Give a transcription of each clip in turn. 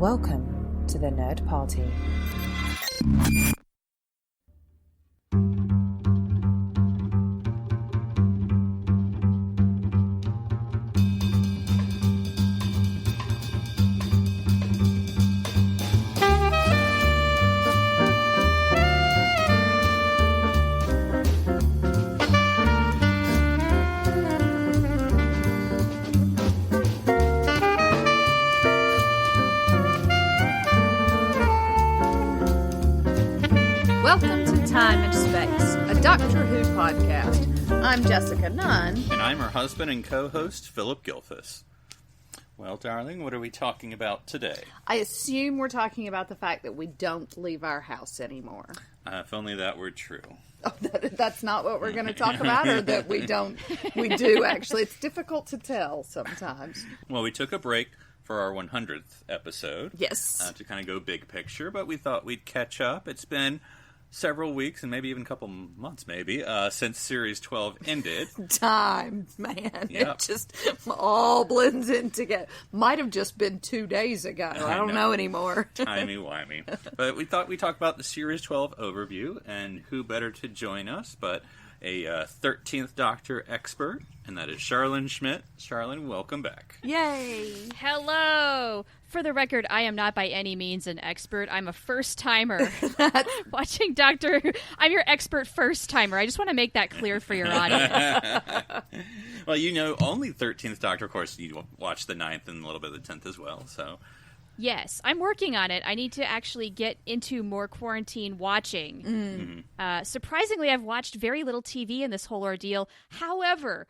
Welcome to the Nerd Party. Welcome to Time and Space, a Doctor Who podcast. I'm Jessica Nunn. And I'm her husband and co-host, Philip Gilfus. Well, darling, what are we talking about today? I assume we're talking about the fact that we don't leave our house anymore. If only that were true. Oh, that's not what we're going to talk about, or that we don't. We do, actually. It's difficult to tell sometimes. Well, we took a break for our 100th episode. Yes. To kind of go big picture, but we thought we'd catch up. It's been several weeks and maybe even a couple months since Series 12 ended. Time, man. Yep. It just all blends in together. Might have just been 2 days ago. I don't know anymore. Timey-wimey. But we thought we'd talk about the Series 12 overview, and who better to join us but a 13th Doctor expert, and that is Charlynn Schmiedt. Charlynn, welcome back. Yay! Hello! For the record, I am not by any means an expert. I'm a first-timer watching Doctor Who. I'm your expert first-timer. I just want to make that clear for your audience. Well, you know only 13th Doctor. Of course, you watch the 9th and a little bit of the 10th as well, so... Yes, I'm working on it. I need to actually get into more quarantine watching. Surprisingly, I've watched very little TV in this whole ordeal. However,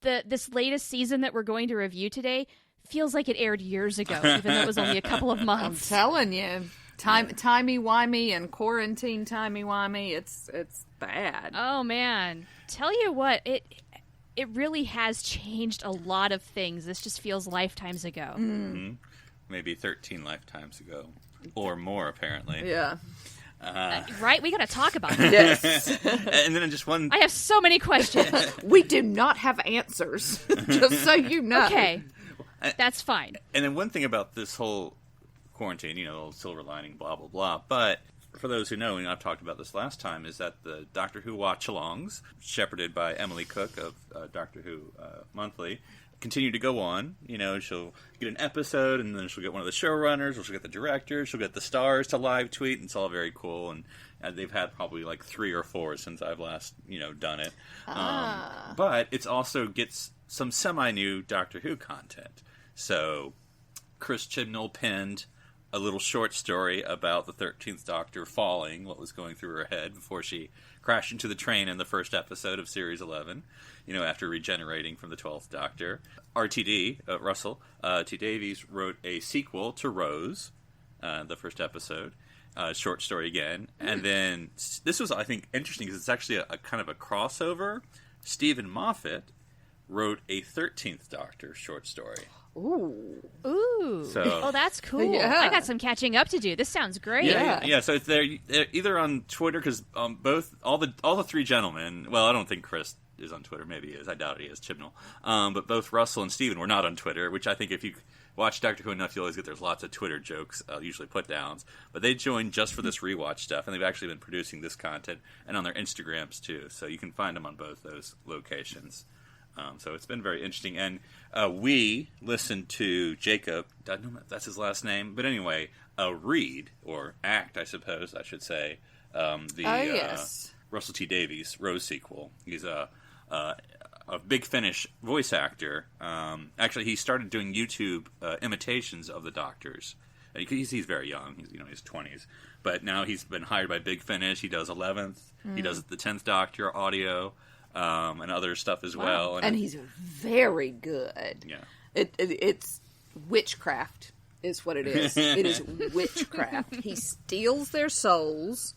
this latest season that we're going to review today feels like it aired years ago, even though it was only a couple of months. I'm telling you. Timey-wimey and quarantine timey-wimey, it's bad. Oh, man. Tell you what, it really has changed a lot of things. This just feels lifetimes ago. Mm-hmm. Maybe 13 lifetimes ago. Or more, apparently. Yeah. Right? We got to talk about that. Yes. And then just one... I have so many questions. We do not have answers, just so you know. Okay. That's fine. And then one thing about this whole quarantine, silver lining, blah, blah, blah. But for those who know, and I've talked about this last time, is that the Doctor Who watch-alongs, shepherded by Emily Cook of Doctor Who Monthly, continue to go on. She'll get an episode, and then she'll get one of the showrunners, or she'll get the director, she'll get the stars to live tweet, and it's all very cool. And they've had probably like 3 or 4 since I've last, done it. But it's also gets some semi-new Doctor Who content. So Chris Chibnall penned a little short story about the 13th Doctor falling, what was going through her head before she crashed into the train in the first episode of Series 11, after regenerating from the 12th Doctor. RTD, Russell T. Davies, wrote a sequel to Rose, the first episode, short story again. And then, this was, I think, interesting because it's actually a kind of a crossover. Stephen Moffat wrote a 13th Doctor short story. Ooh. So, that's cool. Yeah. I got some catching up to do. This sounds great. Yeah. So they're either on Twitter, because both all the 3 gentlemen. Well, I don't think Chris is on Twitter. Maybe he is. I doubt he is. Chibnall. But both Russell and Stephen were not on Twitter, which I think if you watch Doctor Who enough, you always get there's lots of Twitter jokes, usually put downs. But they joined just for this rewatch stuff, and they've actually been producing this content and on their Instagrams too. So you can find them on both those locations. So it's been very interesting. And we listened to Jacob, I don't know if that's his last name, but anyway, read, or act, I suppose I should say, yes. Russell T. Davies Rose sequel. He's a Big Finish voice actor. Actually, he started doing YouTube imitations of the Doctors. He's very young. He's his 20s. But now he's been hired by Big Finish. He does 11th. He does the 10th Doctor audio. And other stuff as well. And he's very good. Yeah. It's witchcraft is what it is. It is witchcraft. He steals their souls,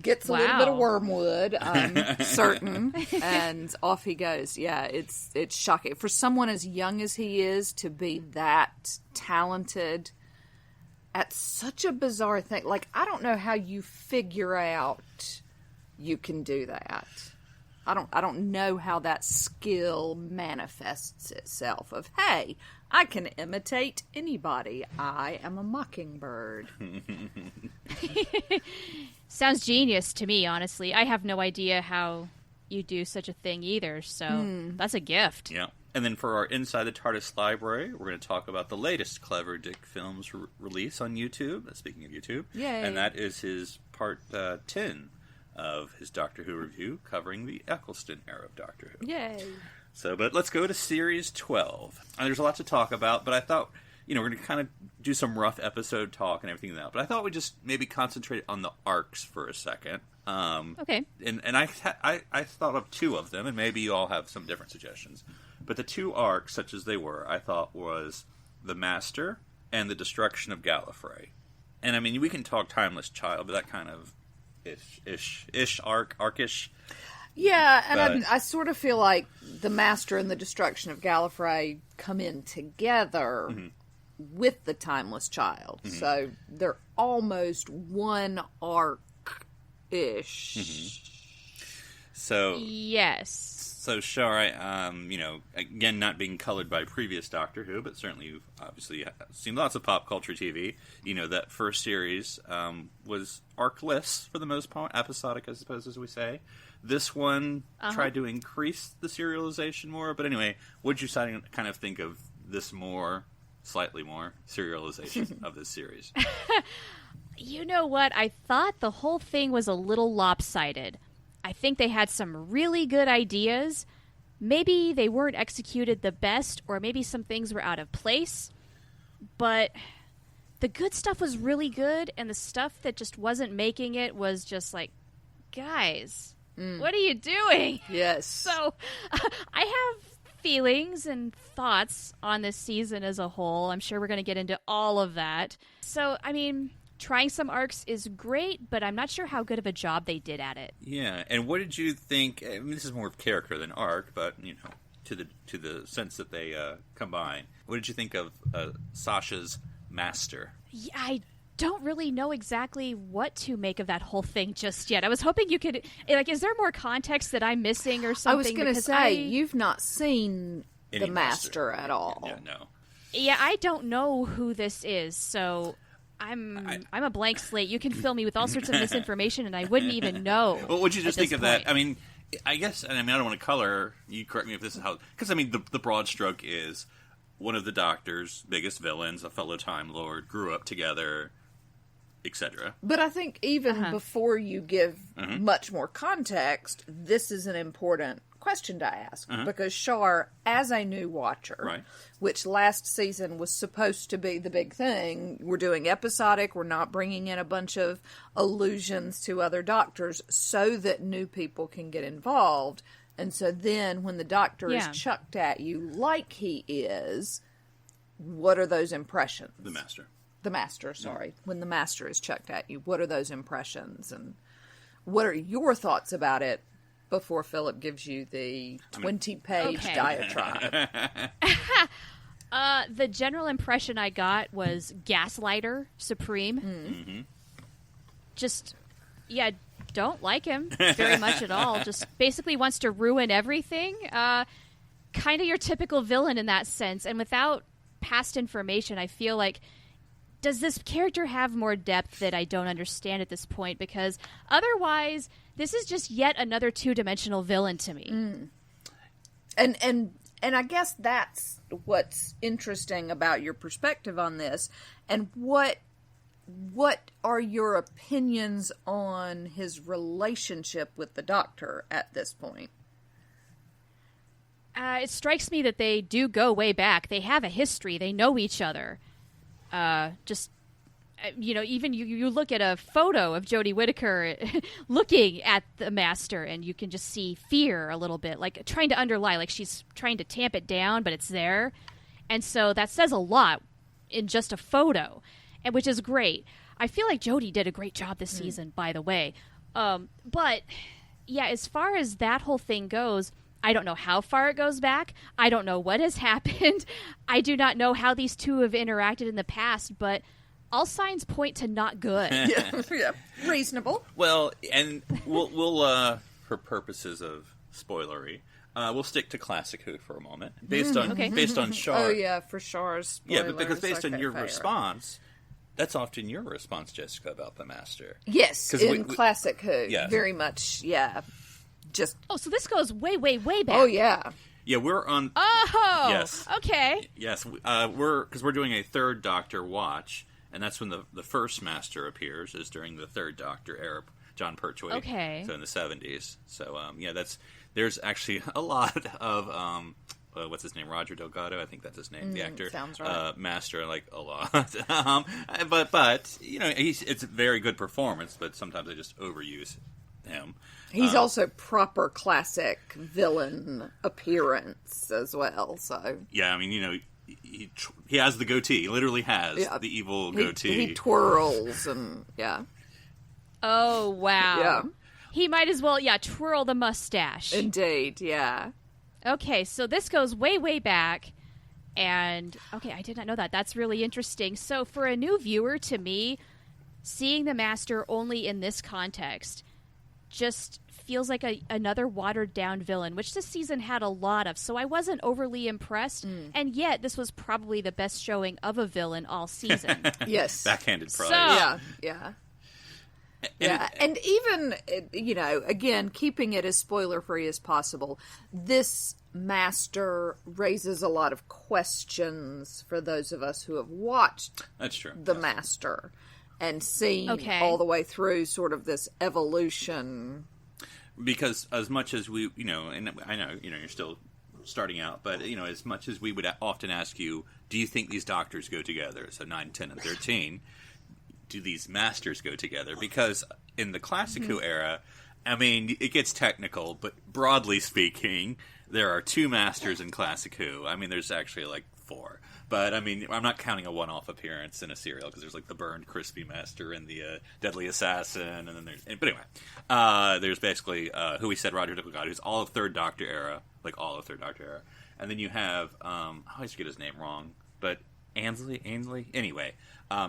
gets a little bit of wormwood, I'm certain, and off he goes. Yeah, it's shocking. For someone as young as he is to be that talented at such a bizarre thing. Like, I don't know how you figure out you can do that. I don't know how that skill manifests itself of, hey, I can imitate anybody. I am a mockingbird. Sounds genius to me, honestly. I have no idea how you do such a thing either, so that's a gift. Yeah. And then for our Inside the TARDIS library, we're going to talk about the latest Clever Dick Films release on YouTube. Speaking of YouTube. Yay. And that is his part 10 of his Doctor Who review covering the Eccleston era of Doctor Who. Yay. So, but let's go to Series 12. And there's a lot to talk about, but I thought, we're going to kind of do some rough episode talk and everything like that. But I thought we'd just maybe concentrate on the arcs for a second. Okay. And I thought of two of them, and maybe you all have some different suggestions. But the two arcs, such as they were, I thought was The Master and The Destruction of Gallifrey. And I mean, we can talk Timeless Child, but that kind of arc-ish. Yeah, and I sort of feel like The Master and The Destruction of Gallifrey come in together with The Timeless Child. Mm-hmm. So they're almost one arc-ish. So yes. So Shar, again, not being colored by previous Doctor Who, but certainly you've obviously seen lots of pop culture TV. That first series was arc-less for the most part, episodic, I suppose, as we say. This one tried to increase the serialization more, but anyway, what did you kind of think of this slightly more serialization of this series? You know what? I thought the whole thing was a little lopsided. I think they had some really good ideas. Maybe they weren't executed the best, or maybe some things were out of place. But the good stuff was really good, and the stuff that just wasn't making it was just like, guys, what are you doing? Yes. So I have feelings and thoughts on this season as a whole. I'm sure we're going to get into all of that. So, I mean, trying some arcs is great, but I'm not sure how good of a job they did at it. Yeah, and what did you think? I mean, this is more of character than arc, but to the sense that they combine. What did you think of Sasha's master? Yeah, I don't really know exactly what to make of that whole thing just yet. I was hoping you could, is there more context that I'm missing or something? I was going to say, you've not seen Any the master at all. Yeah, no. Yeah, I don't know who this is, so I'm a blank slate. You can fill me with all sorts of misinformation, and I wouldn't even know. What would you just think of point. that? I mean, I guess, I don't want to color. You correct me if this is how, because the broad stroke is one of the Doctor's biggest villains, a fellow Time Lord, grew up together, etc. But I think even before you give much more context, this is an important question to ask. Because Shar, as a new watcher, which last season was supposed to be the big thing, we're doing episodic, we're not bringing in a bunch of allusions to other Doctors so that new people can get involved. And so then when the Doctor is chucked at you like he is, what are those impressions? The Master. The Master, sorry. When the Master is chucked at you, what are those impressions? And what are your thoughts about it before Philip gives you the 20-page diatribe? The general impression I got was gaslighter supreme. Mm-hmm. Just, don't like him very much at all. Just basically wants to ruin everything. Kind of your typical villain in that sense. And without past information, I feel like, does this character have more depth that I don't understand at this point? Because otherwise, this is just yet another two-dimensional villain to me. And I guess that's what's interesting about your perspective on this. And what are your opinions on his relationship with the Doctor at this point? It strikes me that they do go way back. They have a history. They know each other. Even you look at a photo of Jodie Whittaker looking at the Master, and you can just see fear a little bit, like trying to underlie, like she's trying to tamp it down, but it's there. And so that says a lot in just a photo, and which is great. I feel like Jodie did a great job this season, by the way. But yeah, as far as that whole thing goes, I don't know how far it goes back. I don't know what has happened. I do not know how these two have interacted in the past, but all signs point to not good. Yeah, reasonable. Well, and we'll for purposes of spoilery. We'll stick to classic Who for a moment, based on Char. Oh yeah, for Char's spoilers. Yeah, but because based on your fair. response, that's often your response, Jessica, about the Master. Yes, in classic Who, yeah. very much. Yeah, just. Oh, so this goes way, way, way back. Oh yeah. Yeah, we're on. Oh, yes. Okay. Yes, we're doing a Third Doctor watch, and that's when the first Master appears, is during the Third Doctor era, John Pertwee. Okay. So in the 70s. So there's actually a lot of what's his name, Roger Delgado, I think that's his name, the actor. Sounds right. Master, like a lot. But it's a very good performance, but sometimes they just overuse him. He's also proper classic villain appearance as well. So yeah, I mean, he has the goatee. He literally has the evil goatee. He twirls and Oh wow. Yeah. He might as well twirl the mustache. Indeed, yeah. Okay, so this goes way, way back. And, okay, I did not know that. That's really interesting. So for a new viewer, to me, seeing the Master only in this context just feels like another watered-down villain, which this season had a lot of. So I wasn't overly impressed. And yet, this was probably the best showing of a villain all season. Yes. Backhanded praise. So, Yeah. Yeah, and even, again, keeping it as spoiler-free as possible, this Master raises a lot of questions for those of us who have watched That's true. the Master and seen all the way through sort of this evolution. Because as much as we, and I know, you're still starting out, but, as much as we would often ask you, do you think these Doctors go together? So 9, 10, and 13... do these Masters go together? Because in the classic Who era, I mean, it gets technical, but broadly speaking, there are 2 Masters in classic Who. I mean, there's actually like 4. But, I mean, I'm not counting a one-off appearance in a serial, because there's like the Burned Crispy Master and the Deadly Assassin, and then there's... But anyway, there's basically, who we said, Roger Delgado, who's all of Third Doctor era, and then you have, I always get his name wrong, but Ainsley? Anyway,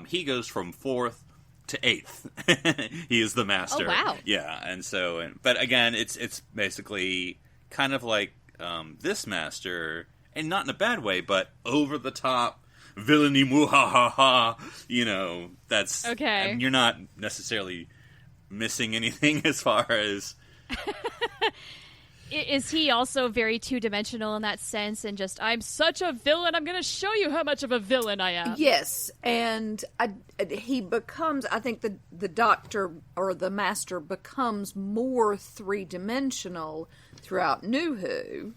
he goes from 4th to 8th. He is the Master. Oh, wow. Yeah, and so, but again, it's basically kind of like this Master, and not in a bad way, but over the top, villainy, muhahaha, that's... Okay. And you're not necessarily missing anything as far as... Is he also very two-dimensional in that sense and just, I'm such a villain, I'm going to show you how much of a villain I am? Yes, and he becomes, I think the Doctor or the Master becomes more three-dimensional throughout New Who,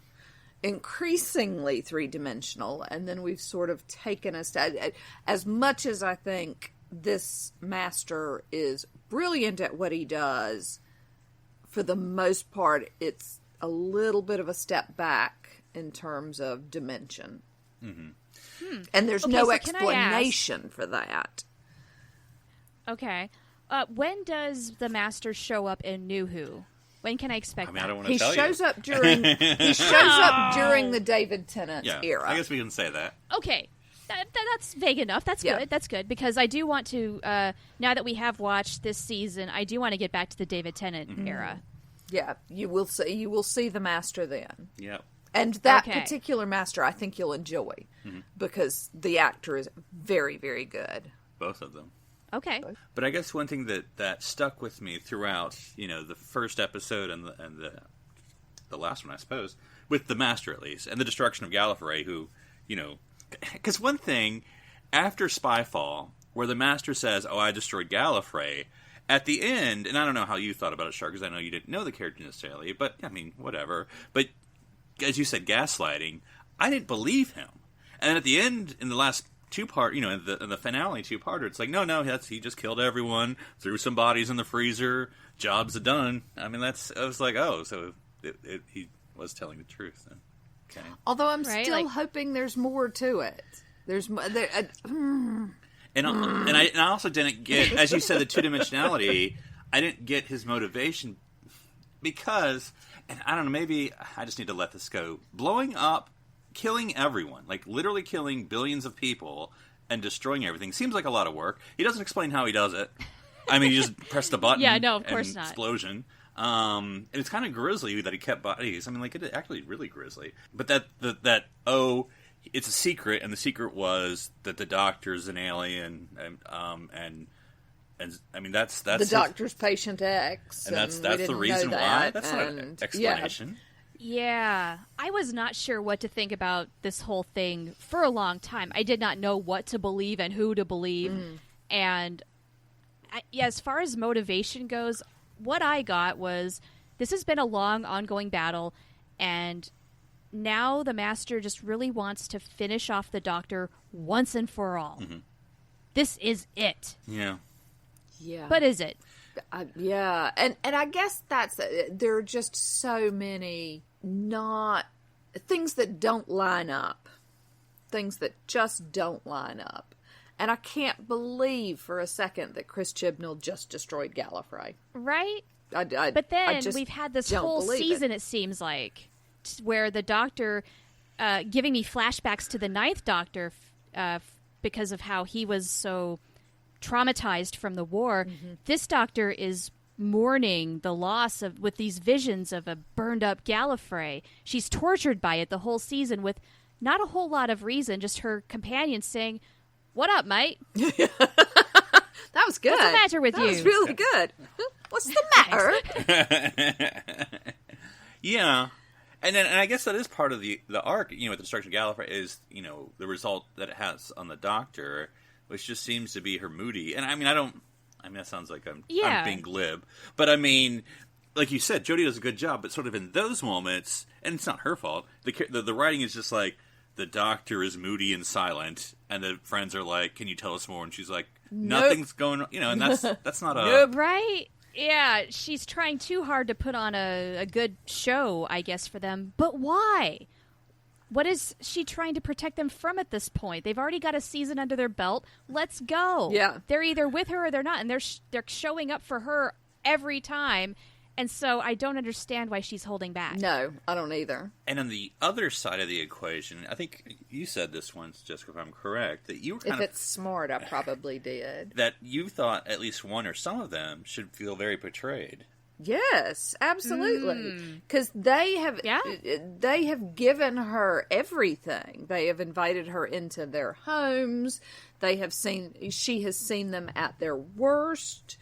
increasingly three-dimensional, and then we've sort of taken a step. As much as I think this Master is brilliant at what he does, for the most part, it's a little bit of a step back in terms of dimension. Mm-hmm. And there's no explanation for that. Okay. When does the Master show up in New Who? When can I expect that? I don't want to tell you. He shows up during the David Tennant era. I guess we can say that. Okay. That's vague enough. That's good. That's good, because I do want to, now that we have watched this season, I do want to get back to the David Tennant era. Yeah, you will see the Master then. Yep. And that particular Master, I think you'll enjoy, because the actor is very, very good. Both of them. Okay. But I guess one thing that stuck with me throughout, the first episode and the last one, I suppose, with the Master at least, and the destruction of Gallifrey, who, because one thing, after Spyfall, where the Master says, "Oh, I destroyed Gallifrey," at the end, and I don't know how you thought about it, Shark, because I know you didn't know the character necessarily, but, I mean, whatever. But, as you said, gaslighting, I didn't believe him. And then at the end, in the last two-part, in the finale two-parter, it's like, no, he just killed everyone, threw some bodies in the freezer, job's done. I mean, I was like, oh, so he was telling the truth then. Okay. Although I'm still hoping there's more to it. There's more... And I also didn't get, as you said, the two-dimensionality, I didn't get his motivation because, and I don't know, maybe I just need to let this go. Blowing up, killing everyone, like literally killing billions of people and destroying everything seems like a lot of work. He doesn't explain how he does it. I mean, he just pressed the button. Yeah, no, of course not. Explosion. And it's kind of grisly that he kept bodies. I mean, like, it's actually really grisly. But it's a secret, and the secret was that the Doctor's an alien, and I mean, that's the Doctor's patient X, and that's the reason why. That's not an explanation. Yeah, I was not sure what to think about this whole thing for a long time. I did not know what to believe and who to believe. And as far as motivation goes, what I got was this has been a long, ongoing battle, and now the Master just really wants to finish off the Doctor once and for all. This is it. Yeah. Yeah. But is it? Yeah, and I guess there are just so many things that don't line up, things that just don't line up, and I can't believe for a second that Chris Chibnall just destroyed Gallifrey. Right? But then we've had this whole season, it seems like, where the Doctor giving me flashbacks to the Ninth Doctor because of how he was so traumatized from the war. This Doctor is mourning the loss with these visions of a burned up Gallifrey. She's tortured by it the whole season with not a whole lot of reason, just her companion saying, "What up, mate?" That was good. What's the matter with you? That was really good. What's the matter? Yeah. And I guess that is part of the arc, with the destruction of Gallifrey is, the result that it has on the Doctor, which just seems to be her moody. And I mean, that sounds like I'm being glib. But I mean, like you said, Jodie does a good job, but sort of in those moments, and it's not her fault, the writing is just like, the Doctor is moody and silent, and the friends are like, "Can you tell us more?" And she's like, "Nothing's going on," and that's not a... Right? Yeah, she's trying too hard to put on a good show, I guess, for them. But why? What is she trying to protect them from at this point? They've already got a season under their belt. Let's go. Yeah. They're either with her or they're not, and they're showing up for her every time. And so I don't understand why she's holding back. No, I don't either. And on the other side of the equation, I think you said this once, Jessica, if I'm correct, that you were if it's smart, I probably did. That you thought at least one or some of them should feel very betrayed. Yes, absolutely. Because they have given her everything. They have invited her into their homes. She has seen them at their worst,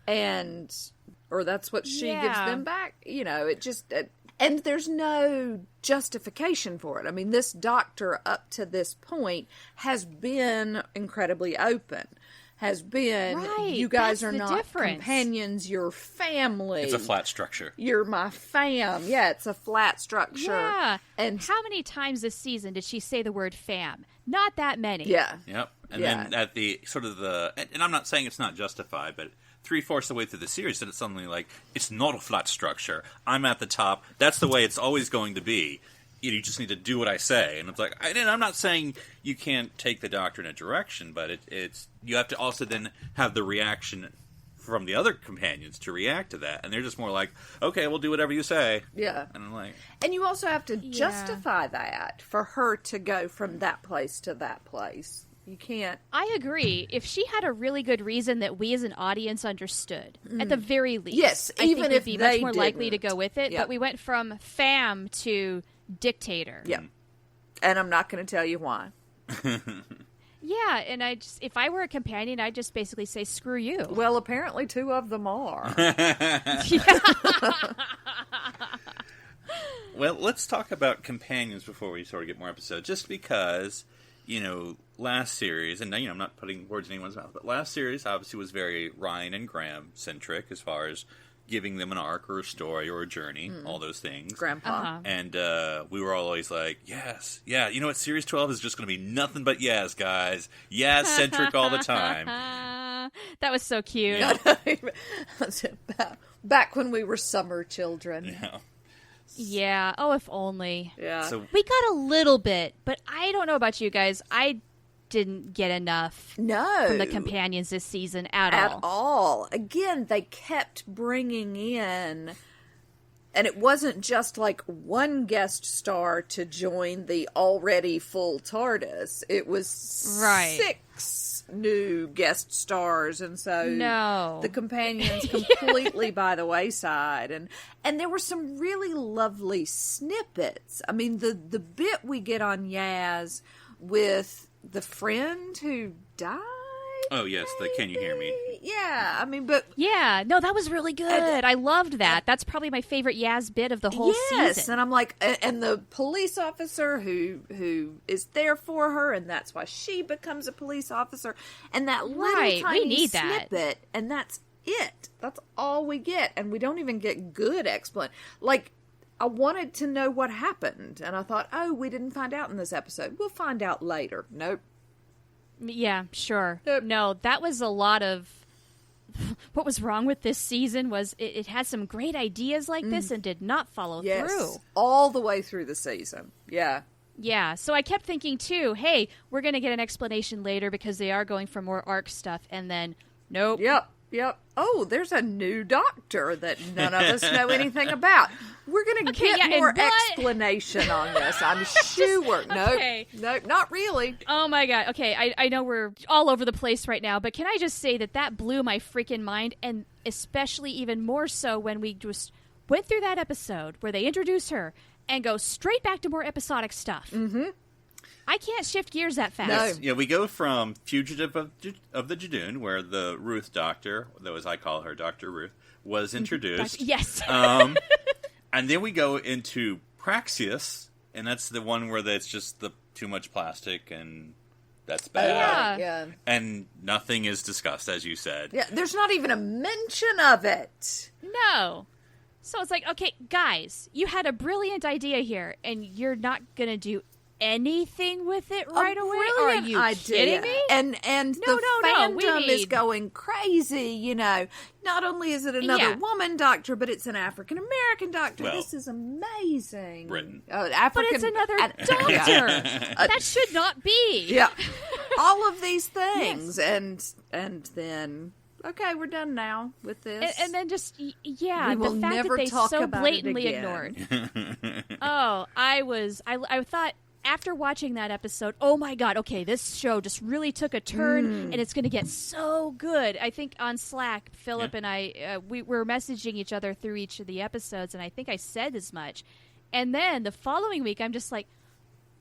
or that's what she gives them back. It just, and there's no justification for it. I mean, this Doctor up to this point has been incredibly open. Has been, you guys are not companions, you're family. It's a flat structure. You're my fam. Yeah, it's a flat structure. Yeah. And how many times this season did she say the word fam? Not that many. Yeah. Yep. And then at the sort of and I'm not saying it's not justified, but 3/4 of the way through the series, that it's suddenly like, it's not a flat structure. I'm at the top. That's the way it's always going to be. You just need to do what I say. And it's like, and I'm not saying you can't take the Doctor in a direction, but it's you have to also then have the reaction from the other companions to react to that. And they're just more like, okay, we'll do whatever you say. Yeah. And I'm like... And you also have to justify that for her to go from that place to that place. You can't... I agree. If she had a really good reason that we as an audience understood, at the very least, yes, I even think if we'd be they much more likely to didn't. go with it. Yeah. But we went from fam to dictator. Yeah. And I'm not going to tell you why. Yeah, and if I were a companion, I'd just basically say, screw you. Well, apparently 2 of them are. Well, let's talk about companions before we sort of get more episodes, just because, last series, and I'm not putting words in anyone's mouth, but last series obviously was very Ryan and Graham centric as far as giving them an arc or a story or a journey, all those things. Grandpa. Uh-huh. And we were always like, yes, yeah, you know what, Series 12 is just going to be nothing but yes, guys. Yes-centric all the time. That was so cute. Back when we were summer children. Yeah. Yeah. Oh, if only. Yeah. So, We got a little bit, but I don't know about you guys. I didn't get enough from the companions this season at all. Again, they kept bringing in, and it wasn't just like one guest star to join the already full TARDIS. It was 6 new guest stars, and so No. the companions completely by the wayside. And there were some really lovely snippets. I mean, the bit we get on Yaz with the friend who died. Oh, yes, the Can You Hear Me? Yeah, I mean, but... Yeah, no, that was really good. I loved that. That's probably my favorite Yaz bit of the whole yes, season. and I'm like, and the police officer who is there for her, and that's why she becomes a police officer, and that little tiny snippet, and that's it. That's all we get, and we don't even get good explanation. Like, I wanted to know what happened, and I thought, oh, we didn't find out in this episode. We'll find out later. Nope. Yeah, sure. Nope. No, that was a lot of... What was wrong with this season was it had some great ideas like this and did not follow through. All the way through the season. Yeah. Yeah, so I kept thinking, too, hey, we're going to get an explanation later because they are going for more ARC stuff, and then, nope. Yep. Oh, there's a new doctor that none of us know anything about. We're going to get more explanation on this, I'm sure. Nope, not really. Oh, my God. Okay, I know we're all over the place right now, but can I just say that blew my freaking mind, and especially even more so when we just went through that episode where they introduce her and go straight back to more episodic stuff. Mm-hmm. I can't shift gears that fast. No. Yeah, we go from Fugitive of the Jadoon, where the Ruth doctor, though as I call her Dr. Ruth, was introduced. Yes. And then we go into Praxeus, and that's the one where it's just the too much plastic, and that's bad. Yeah. And nothing is discussed, as you said. Yeah, there's not even a mention of it. No. So it's like, okay, guys, you had a brilliant idea here, and you're not going to do anything with it right away? Are you kidding me? And the fandom is going crazy, you know. Not only is it another woman doctor, but it's an African American doctor. Well, this is amazing. Britain. But it's another doctor. That should not be. Yeah. All of these things. Yes. And then okay, we're done now with this. And then just, the will fact never that they talk so about blatantly it again. ignored. Oh, I thought after watching that episode, oh my God, okay, this show just really took a turn and it's going to get so good. I think on Slack, Philip and I, we were messaging each other through each of the episodes, and I think I said as much. And then the following week, I'm just like,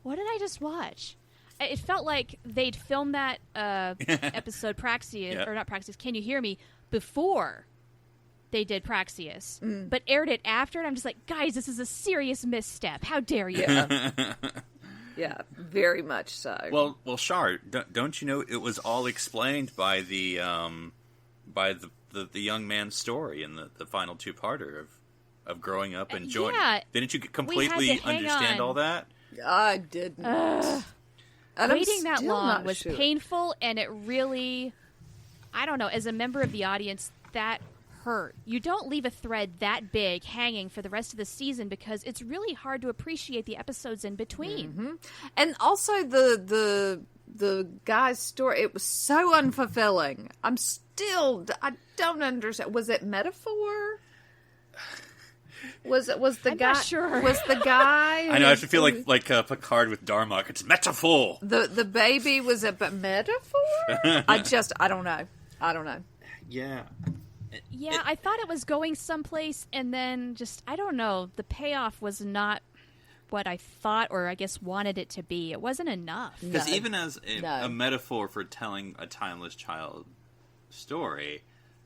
what did I just watch? It felt like they'd filmed that episode Praxeus, or not Praxeus, Can You Hear Me, before they did Praxeus, but aired it after, and I'm just like, guys, this is a serious misstep. How dare you? Yeah, very much so. Well, Char, don't you know it was all explained by the young man's story in the final two-parter of growing up and joining. Yeah, didn't you completely understand all that? I didn't. Waiting that long was painful, and it really, I don't know, as a member of the audience, that hurt. You don't leave a thread that big hanging for the rest of the season because it's really hard to appreciate the episodes in between. Mm-hmm. And also the guy's story, it was so unfulfilling. I don't understand. Was it metaphor? Was the I'm guy? Not sure. Was the guy? I know. I feel like Picard with Darmok. It's metaphor. The baby was a metaphor. I don't know. Yeah. Yeah, I thought it was going someplace, and then just, I don't know, the payoff was not what I thought or I guess wanted it to be. It wasn't enough. Because even as a metaphor for telling a timeless child story,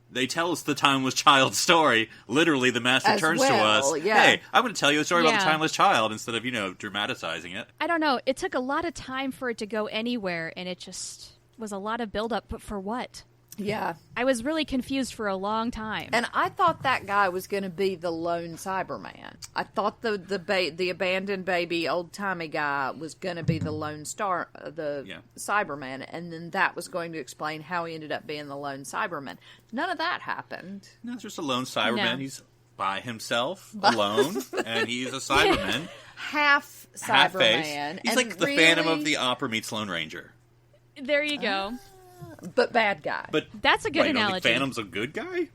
they tell us the timeless child story. Literally, the master as turns to us, hey, I'm going to tell you a story about the timeless child instead of, dramatizing it. I don't know. It took a lot of time for it to go anywhere, and it just was a lot of build-up, but for what? Yeah. I was really confused for a long time. And I thought that guy was going to be the lone Cyberman. I thought the abandoned baby, old-timey guy was going to be the lone Cyberman, and then that was going to explain how he ended up being the lone Cyberman. None of that happened. No, it's just a lone Cyberman. No. He's by himself, alone, and he's a Cyberman. Half Cyberman. He's like the Phantom of the Opera meets Lone Ranger. There you go. But bad guy. But that's a good analogy. Phantom's a good guy?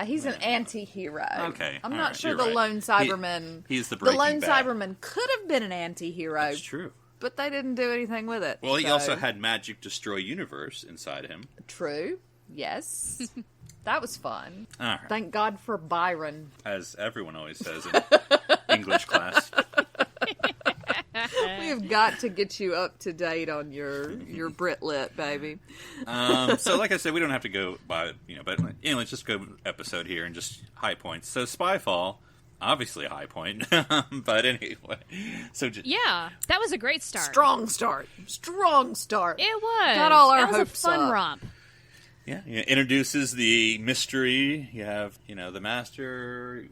He's an anti-hero. Okay. I'm not sure the Lone Cyberman... He's the Lone Breaking Bad. Cyberman could have been an anti-hero. That's true. but they didn't do anything with it. Well, he also had Magic Destroy Universe inside him. True. Yes. That was fun. All right. Thank God for Byron. As everyone always says in English class. We have got to get you up to date on your Brit Lit, baby. So, like I said, we don't have to go by, but let's just go episode here and just high points. So, Spyfall, obviously a high point, but anyway. Yeah, that was a great start. Strong start. It was. Got all our that was hopes a fun up. romp. Yeah, introduces the mystery. You have, the Master,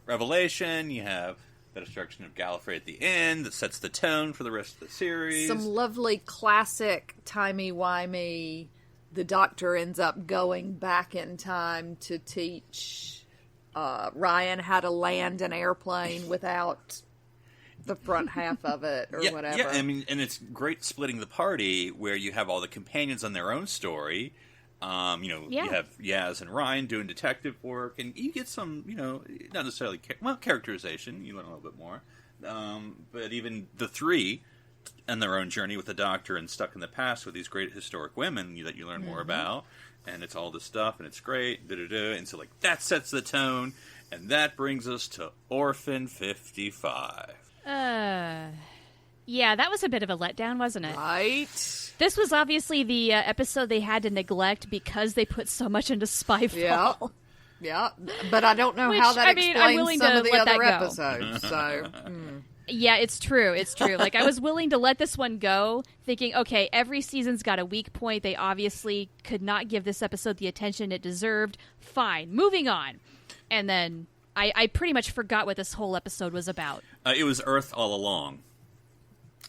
Revelation. You have the destruction of Gallifrey at the end that sets the tone for the rest of the series. Some lovely classic timey-wimey. The Doctor ends up going back in time to teach Ryan how to land an airplane without the front half of it or whatever. Yeah, I mean, and it's great splitting the party where you have all the companions on their own story. You have Yaz and Ryan doing detective work, and you get some, not necessarily, characterization. You learn a little bit more. But even the three and their own journey with the Doctor and stuck in the past with these great historic women that you learn more about. And it's all this stuff, and it's great. And so, that sets the tone, and that brings us to Orphan 55. Yeah, that was a bit of a letdown, wasn't it? Right. This was obviously the episode they had to neglect because they put so much into Spyfall. Yeah, but I don't know how that explains some of the other episodes. So, Yeah, it's true. I was willing to let this one go, thinking, okay, every season's got a weak point. They obviously could not give this episode the attention it deserved. Fine, moving on. And then I pretty much forgot what this whole episode was about. It was Earth all along.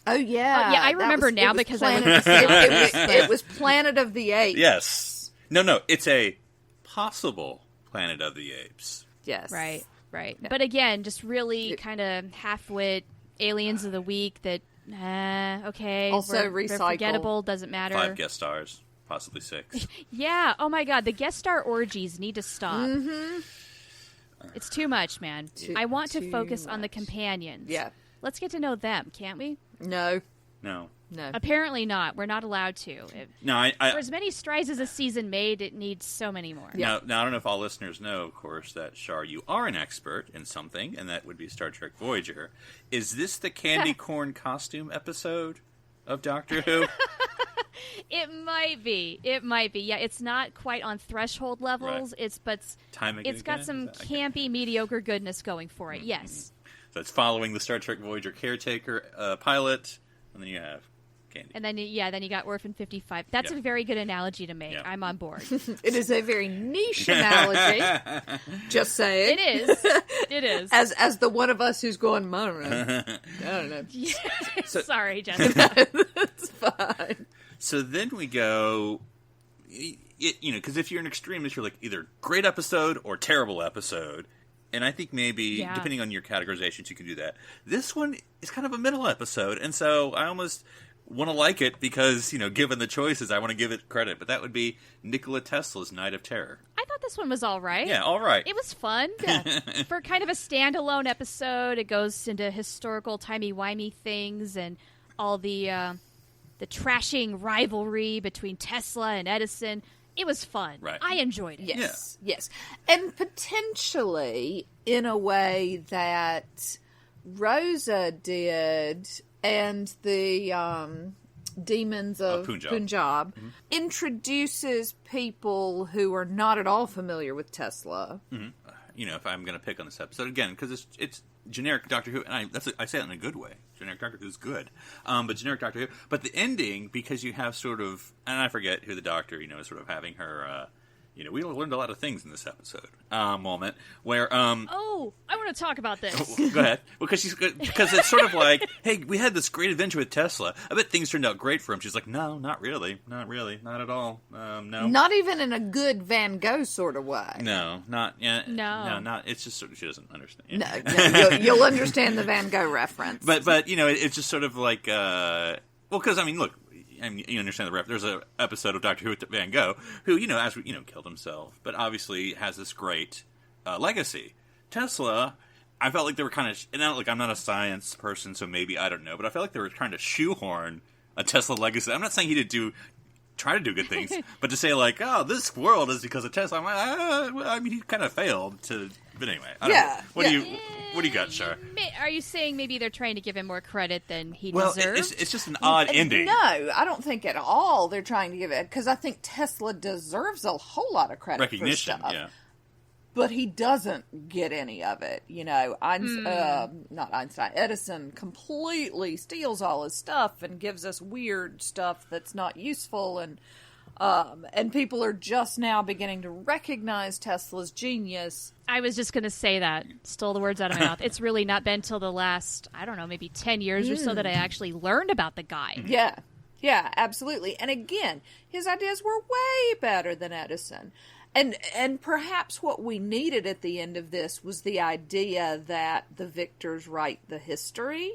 Oh, yeah. Yeah, I remember now because I looked it was Planet of the Apes. Yes. No, it's a possible Planet of the Apes. Yes. Right. Yeah. But again, just really kind of half-wit aliens of the week that, okay. Also we're recycled. Forgettable, doesn't matter. 5 guest stars, possibly 6. Yeah, oh my god, the guest star orgies need to stop. Mm-hmm. It's too much, man. I want to focus on the companions. Yeah. Let's get to know them, can't we? No. Apparently not. We're not allowed to. No, For as many strides as a season made, it needs so many more. Now, I don't know if all listeners know, of course, that, Char, you are an expert in something, and that would be Star Trek Voyager. Is this the candy corn costume episode of Doctor Who? It might be. Yeah, it's not quite on threshold levels. Right. It's got some campy, mediocre goodness going for it. Yes. So it's following the Star Trek Voyager caretaker pilot, and then you have candy. And then you got Orphan 55. That's a very good analogy to make. Yeah. I'm on board. It is a very niche analogy. Just saying. It is. As the one of us who's going, I don't know. Sorry, Jessica. It's fine. So then we go, because if you're an extremist, you're like either great episode or terrible episode. And I think maybe, depending on your categorizations, you can do that. This one is kind of a middle episode, and so I almost want to like it because, given the choices, I want to give it credit. But that would be Nikola Tesla's Night of Terror. I thought this one was all right. Yeah, all right. It was fun. For kind of a standalone episode, it goes into historical timey-wimey things and all the trashing rivalry between Tesla and Edison. It was fun. Right. I enjoyed it. Yes. And potentially in a way that Rosa did and the Demons of Punjab introduces people who are not at all familiar with Tesla. Mm-hmm. If I'm going to pick on this episode, again, because it's generic Doctor Who, and I say it in a good way. Generic Doctor Who's good. But generic Doctor Who. But the ending, because you have sort of, and I forget who the Doctor, is sort of having her, we learned a lot of things in this episode, moment, where, Oh, I want to talk about this. Go ahead. Because it's sort of like, hey, we had this great adventure with Tesla. I bet things turned out great for him. She's like, no, not really. Not at all. No. Not even in a good Van Gogh sort of way. No, not yet. No, not. It's just sort of, she doesn't understand. No, you'll understand the Van Gogh reference. But it's just sort of like, because look. And you understand the ref. There's an episode of Doctor Who with Van Gogh who, as we, killed himself, but obviously has this great legacy. Tesla, I felt like they were kind of, and I'm not a science person, so maybe I don't know, but I felt like they were trying to shoehorn a Tesla legacy. I'm not saying he did try to do good things, but to say like, oh, this world is because of Tesla. I'm like, well, I mean, he kind of failed to. But anyway, I don't know. What do you got, Char? Are you saying maybe they're trying to give him more credit than he deserves? deserved? It's just an odd ending. No, I don't think at all they're trying to give it, because I think Tesla deserves a whole lot of credit recognition. For stuff. Yeah. But he doesn't get any of it, not Einstein. Edison completely steals all his stuff and gives us weird stuff that's not useful, and people are just now beginning to recognize Tesla's genius. I was just going to say that. Stole the words out of my mouth. It's really not been till the last, I don't know, maybe 10 years or so that I actually learned about the guy. Yeah, absolutely. And again, his ideas were way better than Edison. And perhaps what we needed at the end of this was the idea that the victors write the history.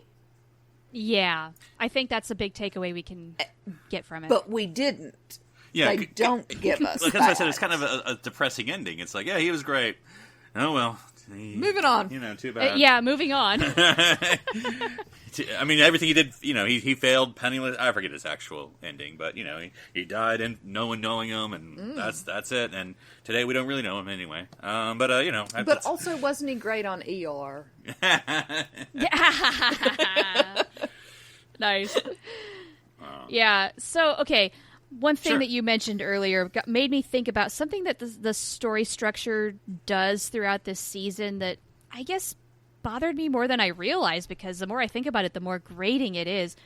Yeah, I think that's a big takeaway we can get from it. But we didn't. Yeah, they don't give us like, that. As I said, it's kind of a depressing ending. It's like, yeah, he was great. Oh, well. Moving on. Too bad. Yeah, moving on. I mean, everything he did, he failed penniless. I forget his actual ending, but, he died and no one knowing him, and that's it. And today we don't really know him anyway. But also, wasn't he great on ER? Nice. Yeah, so, okay. One thing that you mentioned earlier made me think about something that the story structure does throughout this season that I guess bothered me more than I realized, because the more I think about it, the more grating it is.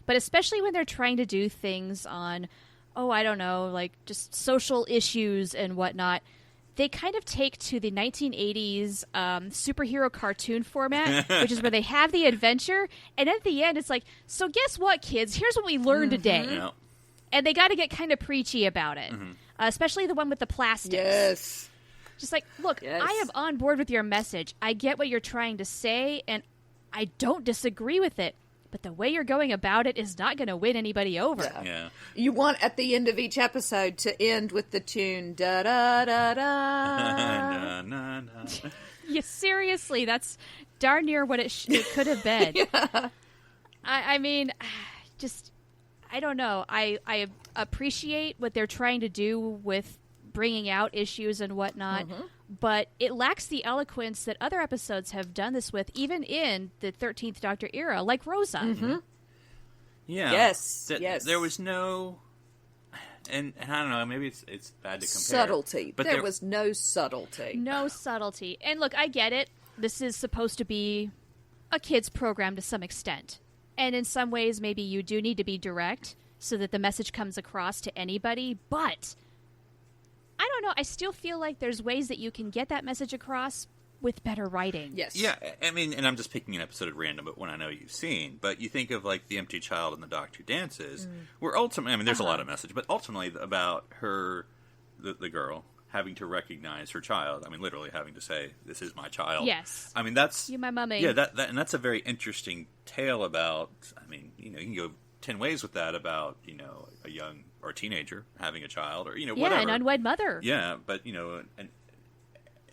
But especially when they're trying to do things on, I don't know, like just social issues and whatnot, they kind of take to the 1980s superhero cartoon format, which is where they have the adventure, and at the end it's like, so guess what, kids? Here's what we learned today. Yeah. And they got to get kind of preachy about it, especially the one with the plastics. Yes. Just like, look, I am on board with your message. I get what you're trying to say, and I don't disagree with it. But the way you're going about it is not going to win anybody over. Yeah. You want, at the end of each episode, to end with the tune, da-da-da-da. Na, na, na. Yeah, seriously, that's darn near what it could have been. Yeah. I mean, just... I don't know. I appreciate what they're trying to do with bringing out issues and whatnot, but it lacks the eloquence that other episodes have done this with, even in the 13th Doctor era, like Rosa. Mm-hmm. Yeah. Yes. There was no... And I don't know, maybe it's bad to compare. Subtlety. But there was no subtlety. No subtlety. And look, I get it. This is supposed to be a kid's program to some extent. And in some ways, maybe you do need to be direct so that the message comes across to anybody. But I don't know. I still feel like there's ways that you can get that message across with better writing. Yes. Yeah, I mean, and I'm just picking an episode at random, but one I know you've seen. But you think of, like, The Empty Child and The Doctor Dances, where ultimately, I mean, there's a lot of message, but ultimately about her, the girl, having to recognize her child. I mean, literally having to say, this is my child. Yes. I mean, that's... You my mummy. Yeah, and that's a very interesting tale about, I mean, you can go 10 ways with that about, a young or teenager having a child or, whatever. Yeah, an unwed mother. Yeah, but,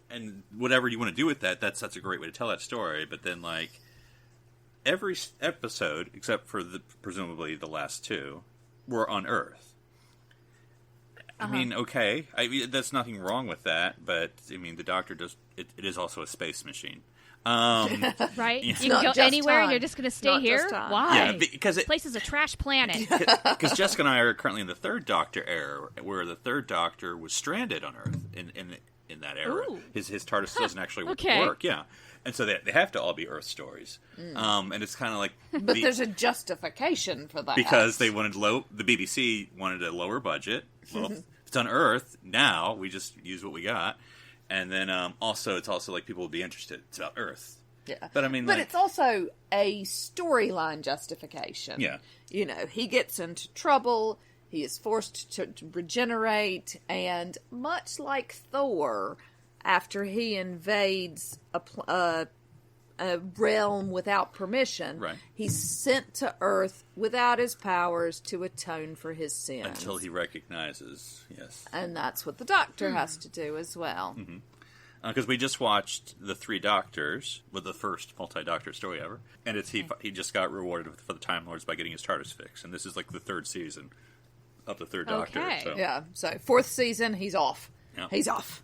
and whatever you want to do with that, that's a great way to tell that story. But then, like, every episode, except for presumably the last two, were on Earth. I mean, okay, that's nothing wrong with that, but, I mean, the Doctor does, it is also a space machine. Right? You can go anywhere and you're just going to stay here? Why? Yeah, because this place is a trash planet. Because Jessica and I are currently in the Third Doctor era, where the Third Doctor was stranded on Earth in that era. Ooh. His TARDIS doesn't actually Okay. work, yeah. And so they have to all be Earth stories. And it's kind of like... But there's a justification for that. Because they wanted the BBC wanted a lower budget. Well, if it's on Earth, now we just use what we got. And then it's also like people will be interested. It's about Earth. Yeah. But I mean, but it's also a storyline justification. Yeah. He gets into trouble. He is forced to regenerate. And much like Thor, after he invades a realm without permission, right. He's sent to Earth without his powers to atone for his sins. Until he recognizes, yes. And that's what the Doctor has to do as well. Mm-hmm. Because we just watched The Three Doctors, with the first multi-doctor story ever, and he just got rewarded for the Time Lords by getting his TARDIS fixed, and this is like the third season of the Third Doctor. Okay. So. Yeah, so 4th season, he's off. Yeah. He's off.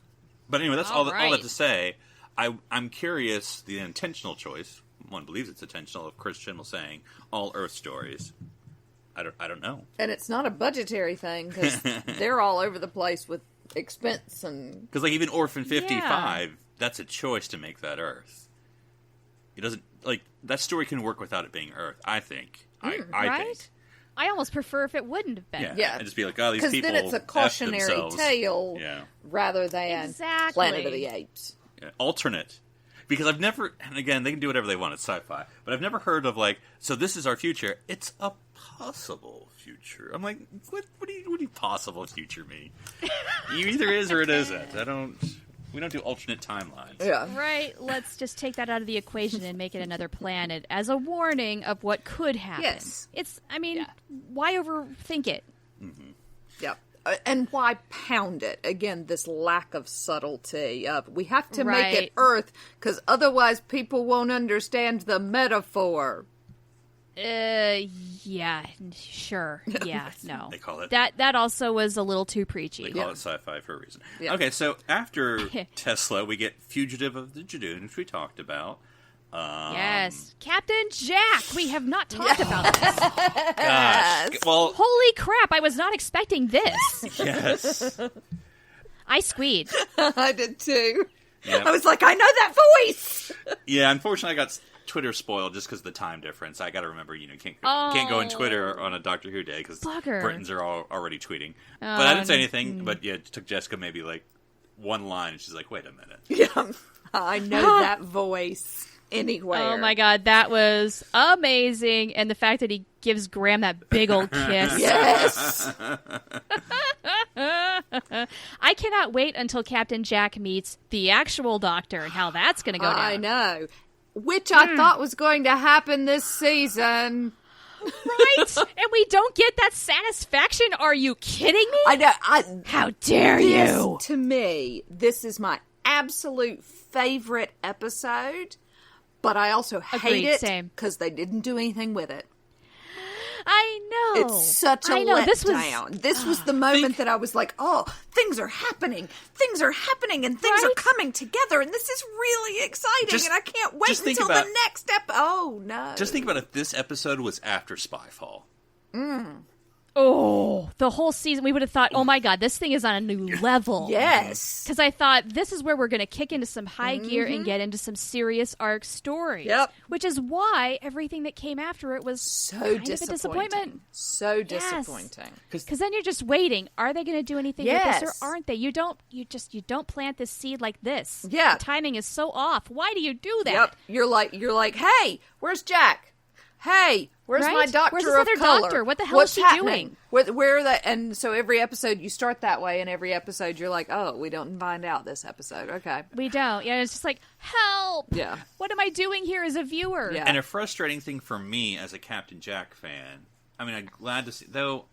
But anyway, that's all right. that to say. I'm curious, the intentional choice, one believes it's intentional, of Chris Chibnall saying all Earth stories. I don't know. And it's not a budgetary thing, because they're all over the place with expense and... Because like even Orphan 55, that's a choice to make that Earth. It doesn't, like, that story can work without it being Earth, I think. I right? think. I almost prefer if it wouldn't have been. Yeah. And just be like, oh, these people Because then it's a F cautionary themselves. tale rather than Exactly. Planet of the Apes. Yeah, alternate. Because I've never, and again, they can do whatever they want, it's sci-fi, but I've never heard of like, so this is our future. It's a possible future. I'm like, what do you possible future mean? You either is or it isn't. We don't do alternate timelines. Yeah. Right, let's just take that out of the equation and make it another planet as a warning of what could happen. Yes. Why overthink it? Yeah. And why pound it? Again, this lack of subtlety of we have to make it Right. Earth because otherwise people won't understand the metaphor. Yeah, sure. Yeah, no. They call it. That also was a little too preachy. They call it sci-fi for a reason. Yeah. Okay, so after Tesla, we get Fugitive of the Jadoon, which we talked about. Yes. Captain Jack! We have not talked about this. Gosh. Well, Holy crap, I was not expecting this. yes. I squeed. I did too. Yeah. I was like, I know that voice. Yeah, unfortunately, I got Twitter spoiled just because of the time difference. I got to remember, can't go on Twitter on a Doctor Who day because Bugger. Britons are already tweeting. But I didn't say anything. But yeah, it took Jessica maybe like one line, and she's like, "Wait a minute." Yeah, I know that voice anywhere. Oh my god, that was amazing. And the fact that he gives Graham that big old kiss. Yes. I cannot wait until Captain Jack meets the actual Doctor and how that's going to go down. I know. Which I thought was going to happen this season. Right? And we don't get that satisfaction? Are you kidding me? I know. How dare you? To me, this is my absolute favorite episode, but I also hate Agreed, it same. because they didn't do anything with it. I know. It's such a I know. letdown. This was the moment that I was like, oh, things are happening, and things are coming together, and this is really exciting, and I can't wait until the next Oh, no. Just think about if this episode was after Spyfall. Oh, the whole season, we would have thought, oh my god, this thing is on a new level. Yes. Because I thought, this is where we're going to kick into some high gear and get into some serious arc stories. Yep. Which is why everything that came after it was So kind of a disappointing. disappointment. So disappointing. Because then you're just waiting. Are they going to do anything with this or aren't they? You don't plant this seed like this. Yeah. The timing is so off. Why do you do that? Yep. You're like, hey, where's Jack? Hey, where's Right? my doctor Where's this of other color? doctor? What the hell What's is she happening? doing? Where are they? And so every episode you start that way, and every episode you're like, oh, we don't find out this episode. Okay. We don't. Yeah, it's just like, help! Yeah. What am I doing here as a viewer? Yeah. And a frustrating thing for me as a Captain Jack fan, I mean, I'm glad to see, though,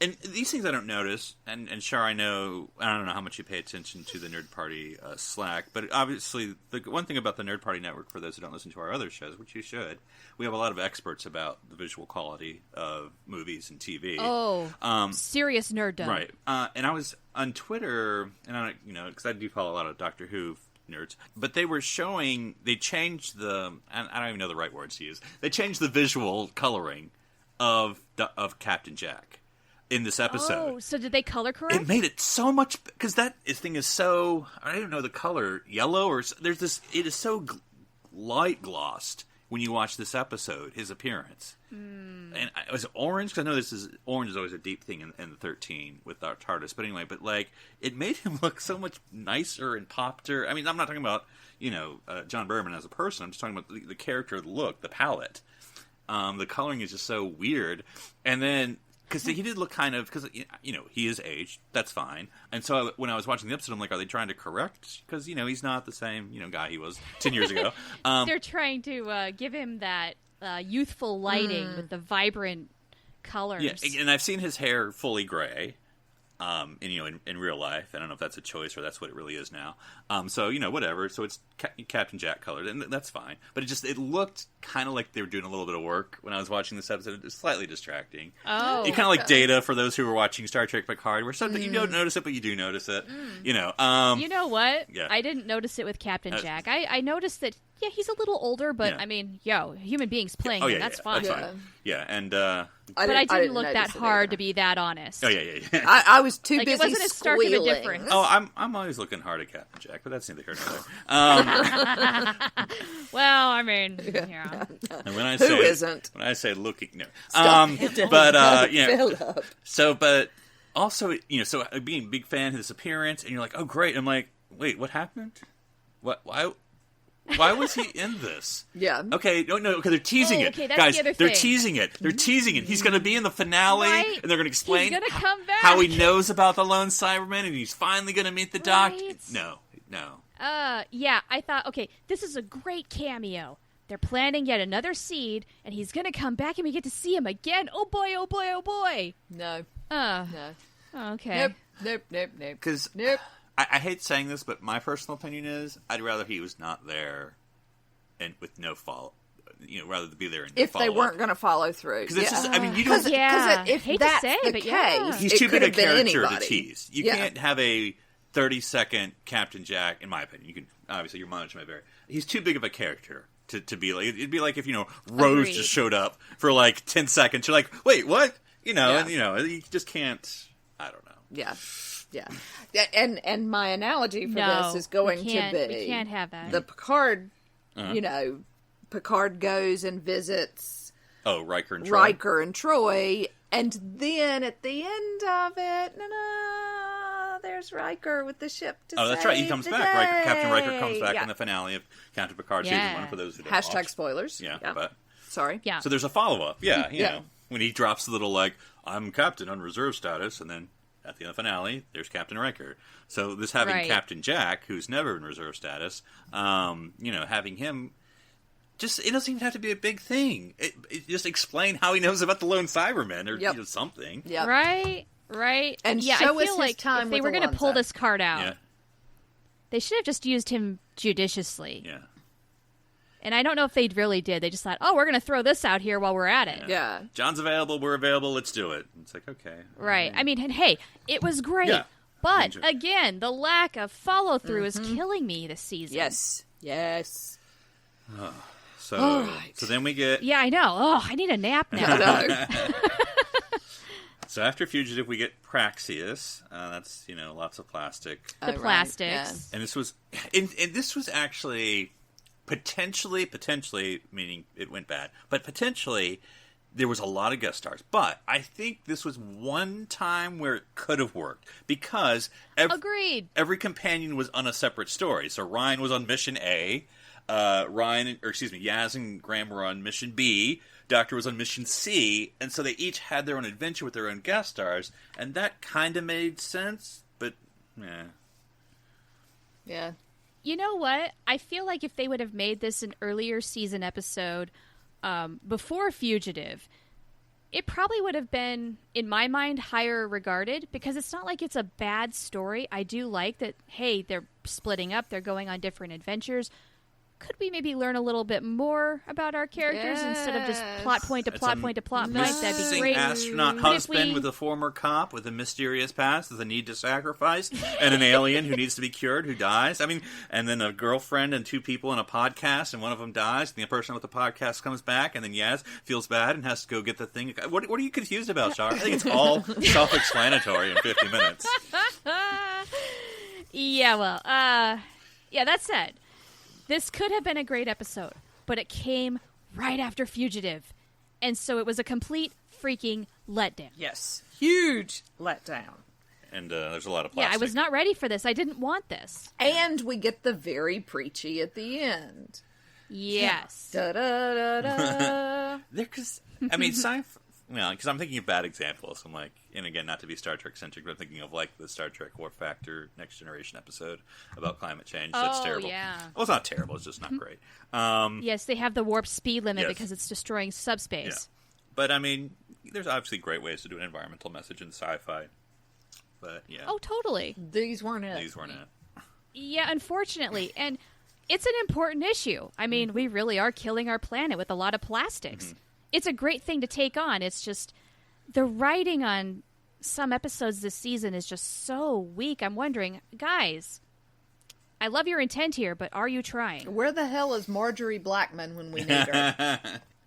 and these things I don't notice, and Char, I don't know how much you pay attention to the Nerd Party Slack, but obviously, the one thing about the Nerd Party Network, for those who don't listen to our other shows, which you should, we have a lot of experts about the visual quality of movies and TV. Oh, serious nerddom. Right. And I was on Twitter, and I don't, because I do follow a lot of Doctor Who nerds, but they were showing, they changed I don't even know the right words to use, they changed the visual coloring of Captain Jack in this episode. Oh, so did they color correct? It made it so much, because that thing is so, I don't know the color, yellow, or there's this, it is so light glossed when you watch this episode, his appearance. And was it orange? Because I know orange is always a deep thing in the 13 with our TARDIS, but anyway, it made him look so much nicer and poppier. I mean, I'm not talking about, John Berman as a person, I'm just talking about the character, the look, the palette. The coloring is just so weird. And then, because he did look kind of, because, he is aged, that's fine. And so when I was watching the episode, I'm like, are they trying to correct? Because, he's not the same, guy he was 10 years ago. They're trying to give him that youthful lighting with the vibrant colors. Yeah, and I've seen his hair fully gray. in real life. I don't know if that's a choice or that's what it really is now. So, whatever. So it's Captain Jack colored, and that's fine. But it looked kind of like they were doing a little bit of work when I was watching this episode. It was slightly distracting. Oh. You kind of like Data for those who were watching Star Trek Picard, where something you don't notice it, but you do notice it. You know what? Yeah. I didn't notice it with Captain Jack. I noticed that, yeah, he's a little older, but, I mean, human beings playing him, that's fine. That's fine. Yeah, and... but I didn't look that hard to be that honest. Oh, yeah. I was too busy it wasn't as stark of a squealing. difference. Oh, I'm always looking hard at Captain Jack, but that's neither here nor there. Well, I mean, yeah. And when I Who say isn't? When I say looking, no. Philip. So, but also, so being a big fan of this appearance, and you're like, oh, great. I'm like, wait, what happened? What? Why was he in this? Yeah. Okay, no, because they're teasing it. Okay, that's Guys, the other they're thing. teasing it. They're teasing it. He's going to be in the finale, Right. and they're going to explain He's gonna come back. how he knows about the Lone Cyberman, and he's finally going to meet the Doctor. Right. No. Yeah, I thought, okay, this is a great cameo. They're planning yet another seed, and he's gonna come back, and we get to see him again. Oh boy, oh boy, oh boy. No. No. Okay. Nope. Because Nope. I hate saying this, but my personal opinion is I'd rather he was not there and with no follow. Rather than be there and If they follow-up. weren't going to follow through. Because it's just, I mean, you don't... Yeah. if Hate to that's say, the but case, yeah. He's it too could big a have been character to anybody. tease. You Yeah. can't have a 30-second Captain Jack, in my opinion. You can, obviously, your mileage may vary. He's too big of a character to be like... It'd be like if, Rose Agreed. just showed up for like 10 seconds. You're like, wait, what? Yeah. And, you just can't... I don't know. Yeah. And my analogy for No, this is going we to can't, be... we can't have that. The Picard, Uh-huh. Picard goes and visits Oh, Riker and Troy. Riker and Troy, and then at the end of it, there's Riker with the ship to Oh, that's right. He save comes the back. day. Captain Riker comes back Yeah. in the finale of Captain Picard Yeah. season 1 for those who don't Hashtag watch. spoilers. Yeah, Yeah. but... Sorry. Yeah. So there's a follow-up. Yeah, you Yeah. know, when he drops the little, like, I'm Captain on reserve status, and then at the end of the finale, there's Captain Riker. So this having Right. Captain Jack, who's never in reserve status, having him... Just, it doesn't even have to be a big thing. It just explain how he knows about the Lone Cybermen or Yep. something. Yeah. Right. And yeah, show I us feel his like time if they with were going to Alonso. pull this card out, Yeah, they should have just used him judiciously. yeah. And I don't know if they really did. They just thought, oh, we're going to throw this out here while we're at it. Yeah. John's available, we're available, let's do it. It's like, okay. Right. I mean, and hey, it was great. Yeah. But Enjoy. again, the lack of follow through is killing me this season. Yes. So, All right. so then we get... Yeah, I know. Oh, I need a nap now. No. So after Fugitive, we get Praxeus. That's, lots of plastic. The Oh, right. plastics. And this was... And this was actually... Potentially, meaning it went bad, but potentially there was a lot of guest stars. But I think this was one time where it could have worked because Agreed. every companion was on a separate story. So Ryan was on mission A, Yaz and Graham were on mission B, Doctor was on mission C, and so they each had their own adventure with their own guest stars, and that kind of made sense, but Yeah. You know what? I feel like if they would have made this an earlier season episode before Fugitive, it probably would have been, in my mind, higher regarded because it's not like it's a bad story. I do like that, hey, they're splitting up, they're going on different adventures. Could we maybe learn a little bit more about our characters instead of just plot point to It's plot a point to plot point? That'd be missing great. astronaut But if husband we- with a former cop with a mysterious past with a need to sacrifice, and an alien who needs to be cured who dies. I mean, and then a girlfriend and two people in a podcast, and one of them dies, and the person with the podcast comes back, and then Yaz feels bad and has to go get the thing. What are you confused about, Char? I think it's all self-explanatory in 50 minutes. Yeah, well, that said, this could have been a great episode, but it came right after Fugitive. And so it was a complete freaking letdown. Yes. Huge letdown. And there's a lot of Yeah, plastic. I was not ready for this. I didn't want this. And we get the very preachy at the end. Yes. Da da da da. Because because I'm thinking of bad examples. I'm like, and again, not to be Star Trek centric, but I'm thinking of like the Star Trek War Factor Next Generation episode about climate change. That's Oh, terrible. yeah. Well, it's not terrible. It's just not great. Yes, they have the warp speed limit Yes. because it's destroying subspace. Yeah. But I mean, there's obviously great ways to do an environmental message in sci-fi. but yeah. Oh, totally. These weren't it. Yeah, unfortunately. And it's an important issue. I mean, we really are killing our planet with a lot of plastics. Mm-hmm. It's a great thing to take on. It's just the writing on some episodes this season is just so weak. I'm wondering, guys, I love your intent here, but are you trying? Where the hell is Marjorie Blackman when we need her?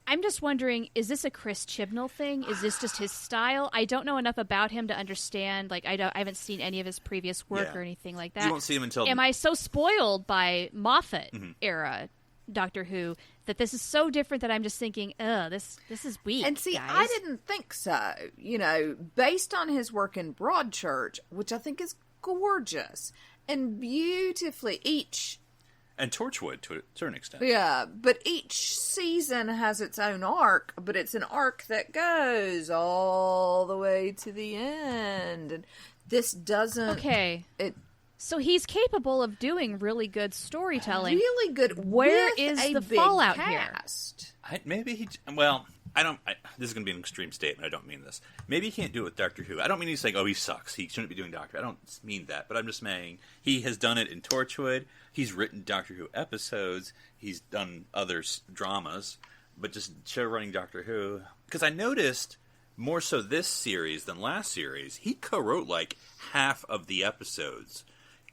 I'm just wondering, is this a Chris Chibnall thing? Is this just his style? I don't know enough about him to understand. Like, I haven't seen any of his previous work or anything like that. You won't see him until... Am I so spoiled by Moffat era Doctor Who that this is so different that I'm just thinking, this is weak, And see, guys. I didn't think so. You know, based on his work in Broadchurch, which I think is gorgeous and beautifully each... And Torchwood, to a certain extent. Yeah, but each season has its own arc, but it's an arc that goes all the way to the end. And this doesn't... Okay. So he's capable of doing really good storytelling. Really good. Where is the fallout cast. Here? Maybe he... Well, this is going to be an extreme statement. I don't mean this. Maybe he can't do it with Doctor Who. I don't mean he's saying, he sucks. He shouldn't be doing Doctor Who. I don't mean that. But I'm just saying he has done it in Torchwood. He's written Doctor Who episodes. He's done other dramas. But just show-running Doctor Who... Because I noticed, more so this series than last series, he co-wrote like half of the episodes.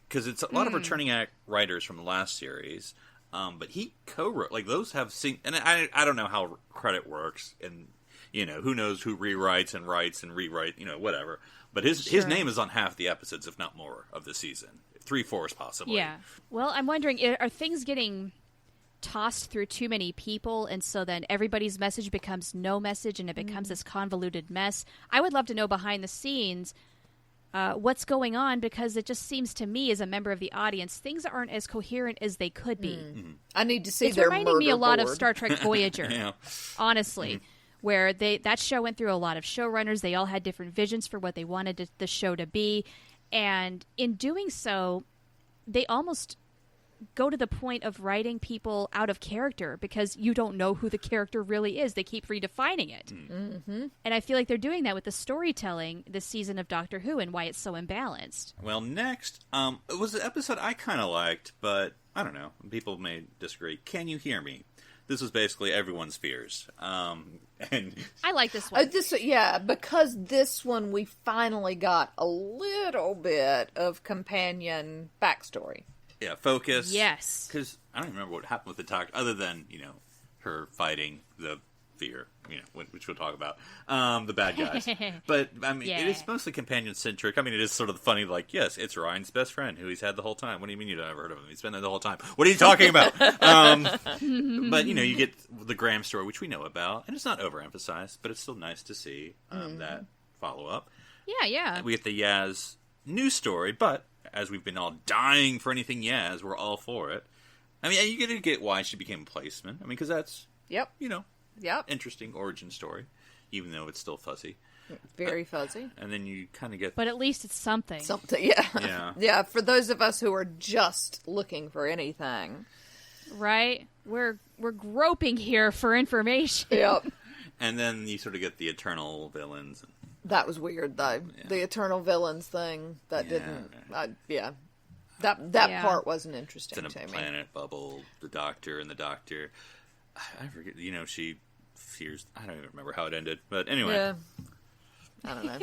Because it's a lot of returning writers from the last series. But he co-wrote, like, those have seen, and I don't know how credit works, and, you know, who knows who rewrites and writes and rewrite, you know, whatever. But his name is on half the episodes, if not more, of the season. 3/4 possibly. Yeah. Well, I'm wondering, are things getting tossed through too many people, and so then everybody's message becomes no message, and it becomes this convoluted mess? I would love to know behind the scenes what's going on, because it just seems to me, as a member of the audience, things aren't as coherent as they could be. I need to see it's their reminding me a lot of board. Star Trek Voyager, honestly, where that show went through a lot of showrunners. They all had different visions for what they wanted the show to be, and in doing so, they almost go to the point of writing people out of character because you don't know who the character really is. They keep redefining it. Mm-hmm. And I feel like they're doing that with the storytelling this season of Doctor Who and why it's so imbalanced. Well, next, it was an episode I kind of liked, but I don't know. People may disagree. Can You Hear Me? This was basically everyone's fears. And I like this one. Because this one we finally got a little bit of companion backstory. Yeah, focus. Yes. Because I don't even remember what happened with the doctor, other than, you know, her fighting the fear, you know, which we'll talk about, the bad guys. But, I mean, it is mostly companion-centric. I mean, it is sort of funny, like, yes, it's Ryan's best friend, who he's had the whole time. What do you mean you don't ever heard of him? He's been there the whole time. What are you talking about? But, you know, you get the Graham story, which we know about, and it's not overemphasized, but it's still nice to see that follow-up. Yeah. We get the Yaz news story, but... as we've been all dying for anything Yaz, we're all for it. I mean, you get why she became a placeman. I mean, because that's, you know, interesting origin story, even though it's still fuzzy. Very fuzzy. And then you kind of get... But at least it's something. Yeah. Yeah, for those of us who are just looking for anything. Right? We're groping here for information. Yep. And then you sort of get the eternal villains and... That was weird, though. Yeah. The Eternal Villains thing, that didn't... That part wasn't interesting to me. It's in a planet bubble, the Doctor and the Doctor. I forget, you know, she fears... I don't even remember how it ended, but anyway. Yeah. I don't know.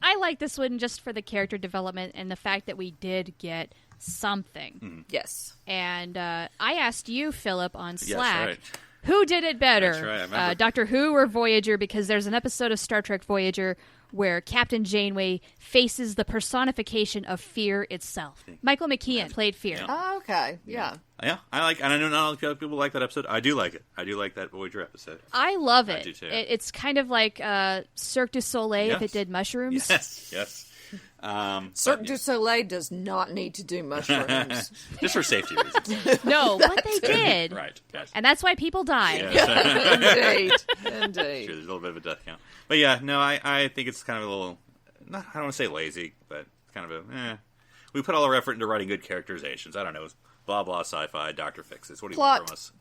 I like this one just for the character development and the fact that we did get something. Mm-hmm. Yes. And I asked you, Philip, on Slack... Right. Who did it better? That's right, Doctor Who or Voyager? Because there's an episode of Star Trek Voyager where Captain Janeway faces the personification of fear itself. Michael McKean played Fear. Yeah. Oh, okay. Yeah. Yeah, I like, and I know not all the people like that episode. I do like it. I do like that Voyager episode. I love it. I do too. It's kind of like Cirque du Soleil if it did mushrooms. Yes. Cirque du Soleil does not need to do mushrooms. Just for safety reasons. No, but they did. Right. Yes. And that's why people died. Indeed. Sure, there's a little bit of a death count. But yeah, no, I think it's kind of a little, I don't want to say lazy, but kind of we put all our effort into writing good characterizations. I don't know, blah, blah, sci-fi, Doctor fixes. What do you want from us?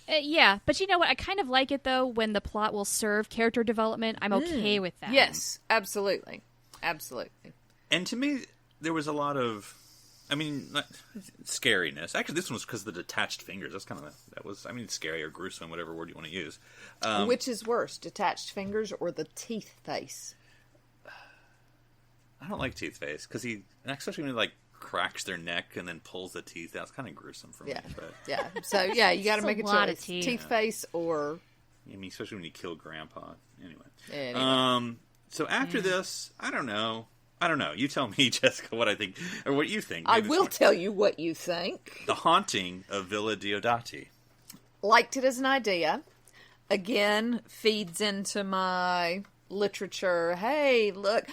Yeah, but you know what? I kind of like it, though, when the plot will serve character development. I'm okay with that. Yes, absolutely. Absolutely. And to me, there was a lot of, scariness. Actually, this one was because of the detached fingers. Scary or gruesome, whatever word you want to use. Which is worse, detached fingers or the teeth face? I don't like teeth face, because especially when he, cracks their neck and then pulls the teeth out. It's kind of gruesome for me. But, yeah. So, yeah, you got to make a lot choice. of teeth. Teeth face or... especially when you kill Grandpa. Anyway. So after this, I don't know. You tell me, Jessica, what I think, or what you think. I will tell you what you think. The Haunting of Villa Diodati. Liked it as an idea. Again, feeds into my literature. Hey, look.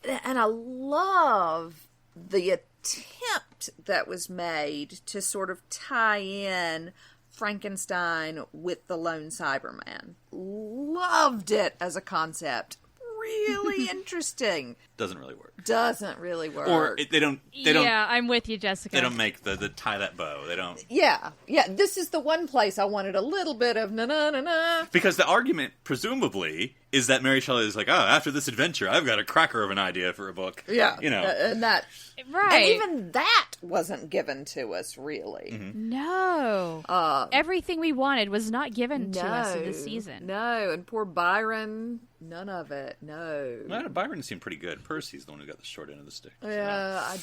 And I love the attempt that was made to sort of tie in Frankenstein with the Lone Cyberman. Loved it as a concept. Really interesting. Doesn't really work. Or they don't. Yeah, I'm with you, Jessica. They don't make the tie that bow. They don't. Yeah. This is the one place I wanted a little bit of na. Because the argument, presumably, is that Mary Shelley is like, after this adventure, I've got a cracker of an idea for a book. Yeah. And that. Right. And even that wasn't given to us, really. Mm-hmm. No. Everything we wanted was not given to us in this season. No. And poor Byron, none of it. No. Well, Byron seemed pretty good. Percy's the one who got the short end of the stick. So. Yeah,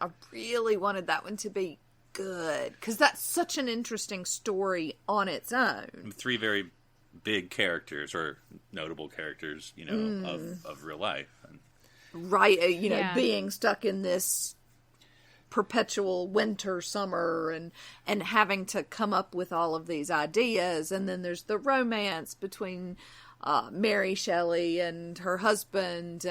I really wanted that one to be good. Because that's such an interesting story on its own. 3 very big characters, or notable characters, of real life. Right, being stuck in this perpetual winter, summer, and having to come up with all of these ideas. And then there's the romance between Mary Shelley and her husband,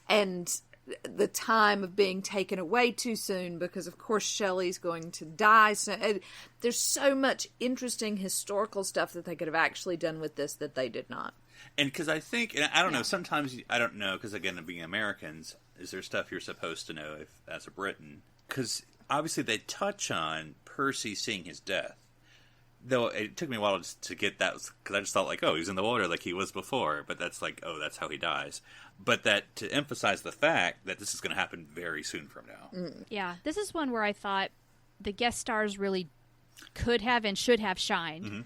and the time of being taken away too soon because, of course, Shelley's going to die. So there's so much interesting historical stuff that they could have actually done with this that they did not. And because I think, and I don't know, sometimes I don't know, because again, being Americans, is there stuff you're supposed to know as a Briton? Because obviously they touch on Percy seeing his death. Though it took me a while to get that, because I just thought he's in the water like he was before. But that's that's how he dies. But that to emphasize the fact that this is going to happen very soon from now. Yeah, this is one where I thought the guest stars really could have and should have shined. Mm-hmm.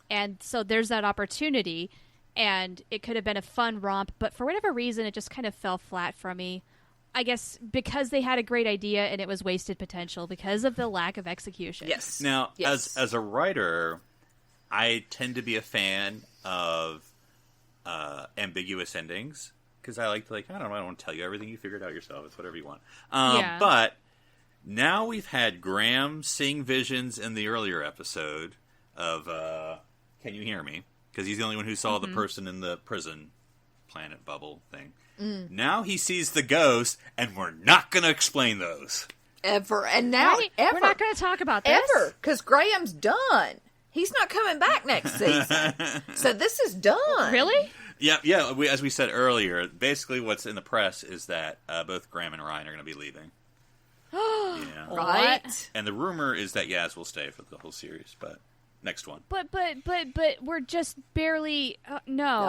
And so there's that opportunity. And it could have been a fun romp, but for whatever reason, it just kind of fell flat for me. I guess because they had a great idea and it was wasted potential because of the lack of execution. Yes. Now, as a writer, I tend to be a fan of ambiguous endings because I like to I don't want to tell you everything. You figure it out yourself. It's whatever you want. But now we've had Graham seeing visions in the earlier episode of Can You Hear Me? Because he's the only one who saw the person in the prison planet bubble thing. Now he sees the ghost, and we're not going to explain those. Ever. And now, ever. We're not going to talk about this. Ever. Because Graham's done. He's not coming back next season. So this is done. Really? Yeah. As we said earlier, basically what's in the press is that both Graham and Ryan are going to be leaving. Yeah. Right. And the rumor is that Yaz will stay for the whole series, but... Next one. But we're just barely... no.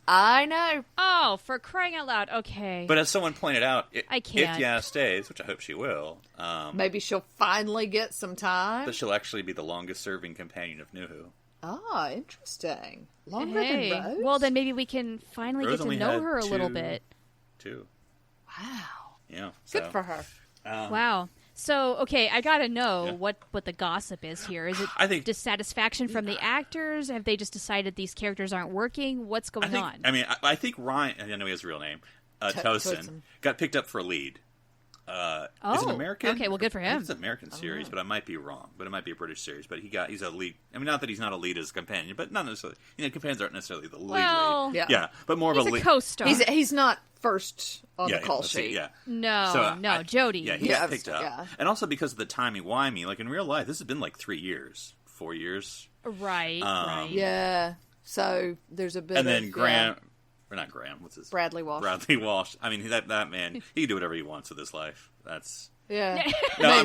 I know. Oh, for crying out loud. Okay. But as someone pointed out, I can't. if Yaz stays, which I hope she will... maybe she'll finally get some time. But she'll actually be the longest-serving companion of Nuhu. Ah, interesting. Longer than Rose? Well, then maybe we can finally Rose get to know her a little bit. 2. Wow. Yeah. Good for her. Wow. So, okay, I gotta know what the gossip is here. Is it dissatisfaction from the actors? Have they just decided these characters aren't working? What's going on? I think Ryan, I know he has a real name, Tosin, got picked up for a lead. Is it American? Okay, well, good for him. It's an American series, but I might be wrong. But it might be a British series. But he's a lead. Not that he's not a lead as a companion, but not necessarily. Companions aren't necessarily the lead. Yeah, but more of a lead. Co-star. He's not first on the call sheet. No, Jodie. Yeah, he got picked up. Yeah. And also because of the timey-wimey, in real life, this has been 3 years, 4 years. Right. Yeah. So there's a bit of... And then Graham... Or not Graham, what's his... Bradley Walsh. That man, he can do whatever he wants with his life. That's... Yeah. No,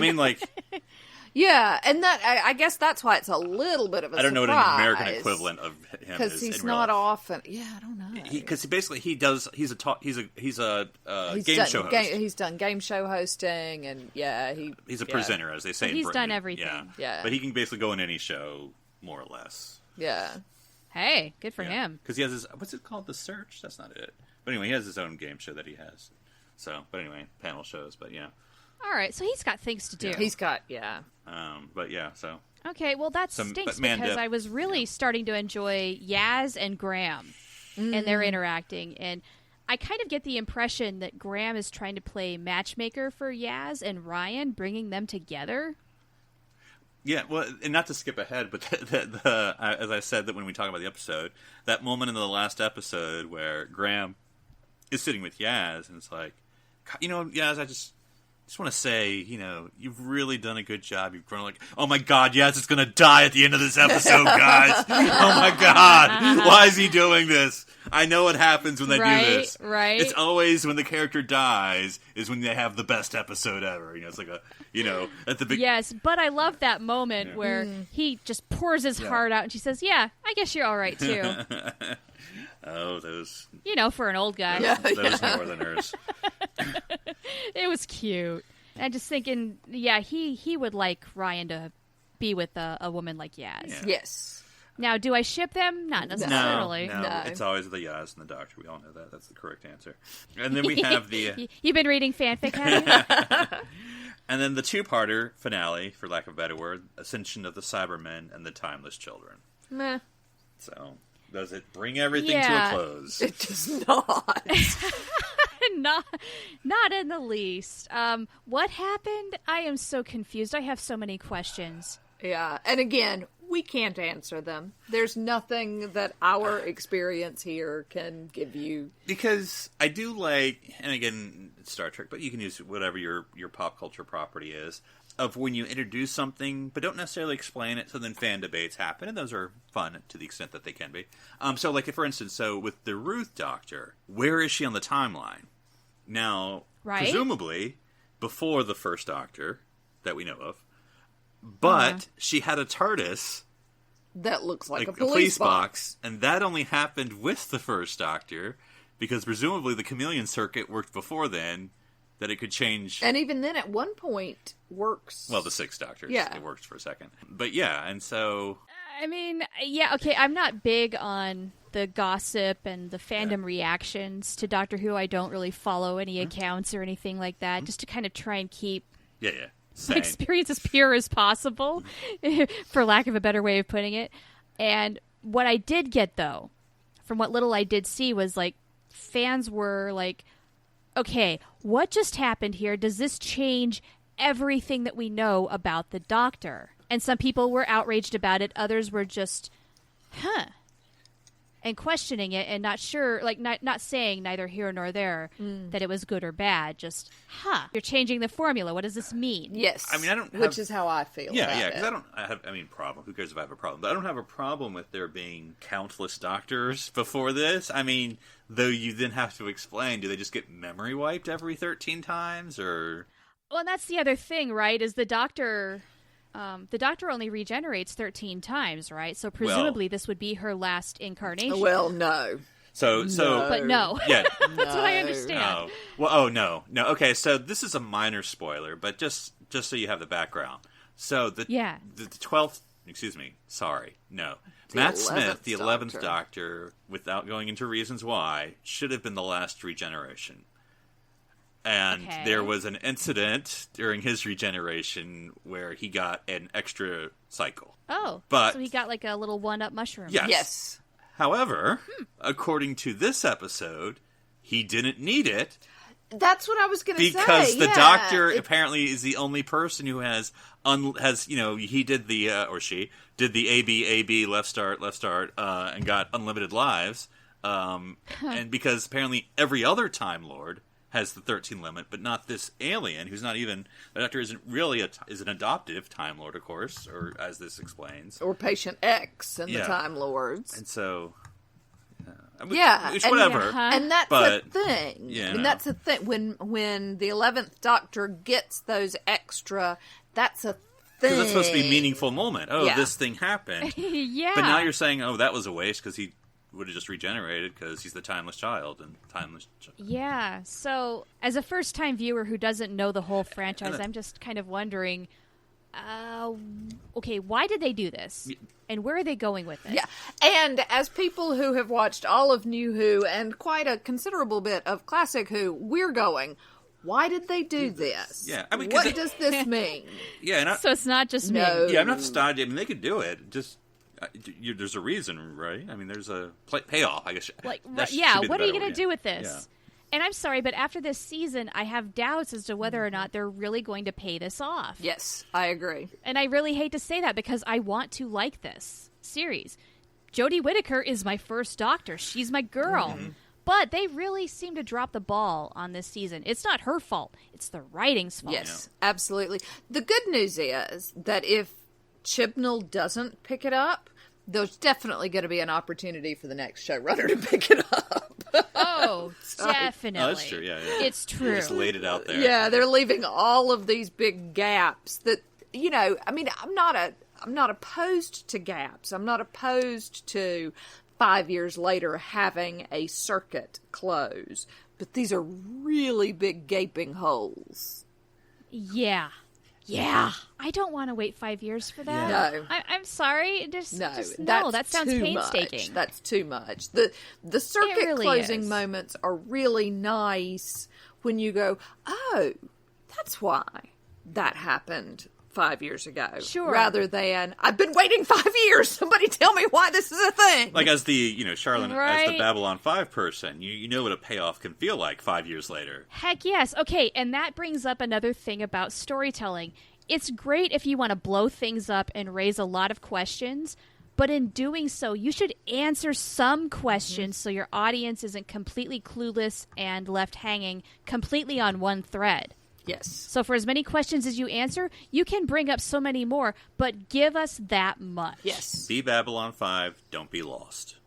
Yeah, and that I guess that's why it's a little bit of a surprise. I don't know what an American equivalent of him is. Because he's not often. Yeah, I don't know. Because he does. He's a game show host. He's done game show hosting, and he's a presenter, as they say. He's in Britain. done everything. Yeah, but he can basically go in any show, more or less. Yeah. Hey, good for him. Because he has his, what's it called? The Search? That's not it. But anyway, he has his own game show that he has. So, but anyway, panel shows. But yeah. All right, so he's got things to do. Yeah. He's got But yeah, so. Okay, well that stinks because I was really starting to enjoy Yaz and Graham and their interacting, and I kind of get the impression that Graham is trying to play matchmaker for Yaz and Ryan, bringing them together. Yeah, well, and not to skip ahead, but as I said that when we talk about the episode, that moment in the last episode where Graham is sitting with Yaz, and it's like, Yaz, I just want to say, you've really done a good job. You've grown like, oh my God, Yaz is going to die at the end of this episode, guys. Oh my God, why is he doing this? I know what happens when they do this. Right. It's always when the character dies is when they have the best episode ever. It's like at the beginning. Yes, but I love that moment where he just pours his heart out, and she says, "Yeah, I guess you're all right too." Oh, those. For an old guy. Those Northerners. It was cute. And just thinking, he would like Ryan to be with a woman like Yaz. Yeah. Yes. Now, do I ship them? Not necessarily. No. It's always the Yaz and the Doctor. We all know that. That's the correct answer. And then we have the... You've been reading fanfic, have you? And then the two-parter finale, for lack of a better word, Ascension of the Cybermen and the Timeless Children. Meh. So, does it bring everything to a close? It does not. Not in the least. What happened? I am so confused. I have so many questions. Yeah, and again, we can't answer them. There's nothing that our experience here can give you. Because I do like, and again, it's Star Trek, but you can use whatever your pop culture property is, of when you introduce something, but don't necessarily explain it, so then fan debates happen, and those are fun to the extent that they can be. So, like, for instance, with the Ruth Doctor, where is she on the timeline? Now, presumably, before the first Doctor, that we know of, but she had a TARDIS that looks like a police box. And that only happened with the first Doctor, because presumably the chameleon circuit worked before then, that it could change. And even then, at one point, works. Well, the sixth Doctor, it worked for a second. But yeah, and so... I mean, okay, I'm not big on the gossip and the fandom reactions to Doctor Who. I don't really follow any accounts or anything like that, just to kind of try and keep... Same. Experience as pure as possible, for lack of a better way of putting it. And what I did get, though, from what little I did see, was like fans were like, okay, what just happened here? Does this change everything that we know about the Doctor? And some people were outraged about it. Others were just, and questioning it and not sure, like not saying neither here nor there that it was good or bad. Just, you're changing the formula. What does this mean? Yes. I mean, I don't have... Which is how I feel about because it. I don't have, problem. Who cares if I have a problem? But I don't have a problem with there being countless Doctors before this. I mean, though you then have to explain, do they just get memory wiped every 13 times, or... Well, and that's the other thing, right, is the Doctor... the Doctor only regenerates 13 times, right? So presumably this would be her last incarnation. Well, no. So, but no. Yeah. That's what I understand. No. Well, no. Okay, so this is a minor spoiler, but just so you have the background. So the 12th, Matt Smith, the 11th Doctor, without going into reasons why, should have been the last regeneration. And there was an incident during his regeneration where he got an extra cycle. Oh, so he got like a little one-up mushroom. Yes. However, according to this episode, he didn't need it. That's what I was going to say. Because the Doctor apparently is the only person who has he did the, or she, did the AB, left start, and got unlimited lives. And because apparently every other Time Lord has the 13 limit, but not this alien, who's not even... The Doctor isn't really is an adoptive Time Lord, of course, or as this explains. Or Patient X and the Time Lords. And so... It's whatever. And that's the thing. Yeah, and that's the thing. When the 11th Doctor gets those extra, that's a thing. that's supposed to be a meaningful moment. Oh, this thing happened. Yeah. But now you're saying, oh, that was a waste because he would have just regenerated because he's the timeless child and timeless. Yeah. So, as a first-time viewer who doesn't know the whole franchise, I'm just kind of wondering, okay, why did they do this? And where are they going with it? Yeah. And as people who have watched all of New Who and quite a considerable bit of Classic Who, we're going, why did they do this? Yeah. I mean, what does this mean? Yeah. And So it's not just me. Yeah, I'm not stunned. I mean, they could do it. Just there's a reason, right? I mean, there's a payoff, I guess. Like, what are you going to do with this? Yeah. And I'm sorry, but after this season, I have doubts as to whether or not they're really going to pay this off. Yes, I agree. And I really hate to say that because I want to like this series. Jodie Whittaker is my first Doctor. She's my girl. Mm-hmm. But they really seem to drop the ball on this season. It's not her fault. It's the writing's fault. Yes, absolutely. The good news is that if Chibnall doesn't pick it up, there's definitely going to be an opportunity for the next showrunner to pick it up. Oh, definitely. Oh, that's true. Yeah. It's true. They just laid it out there. Yeah, they're leaving all of these big gaps that, I mean, I'm not opposed to gaps. I'm not opposed to 5 years later having a circuit close. But these are really big gaping holes. Yeah. Yeah. I don't want to wait 5 years for that. No. I'm sorry. That sounds too painstaking. Much. That's too much. The circuit really closing is. moments are really nice when you go, oh, that's why that happened 5 years ago. Sure. Rather than, I've been waiting 5 years. Somebody tell me why this is a thing. Like as the, Charlynn, Right. as the Babylon 5 person, you know what a payoff can feel like 5 years later. Heck yes. Okay, and that brings up another thing about storytelling. It's great if you want to blow things up and raise a lot of questions, but in doing so, you should answer some questions so your audience isn't completely clueless and left hanging completely on one thread. Yes. So for as many questions as you answer, you can bring up so many more, but give us that much. Yes. Be Babylon 5, don't be lost.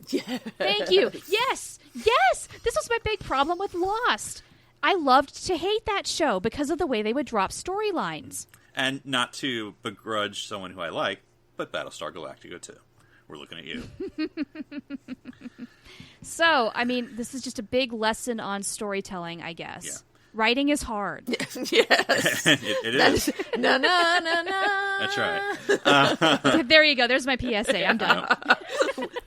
Yeah. Thank you. Yes. Yes. This was my big problem with Lost. I loved to hate that show because of the way they would drop storylines. And not to begrudge someone who I like, but Battlestar Galactica too. We're looking at you. So, I mean, this is just a big lesson on storytelling, I guess. Yeah. Writing is hard. Yes. it is. Na na na na. That's right. There you go. There's my PSA. I'm done.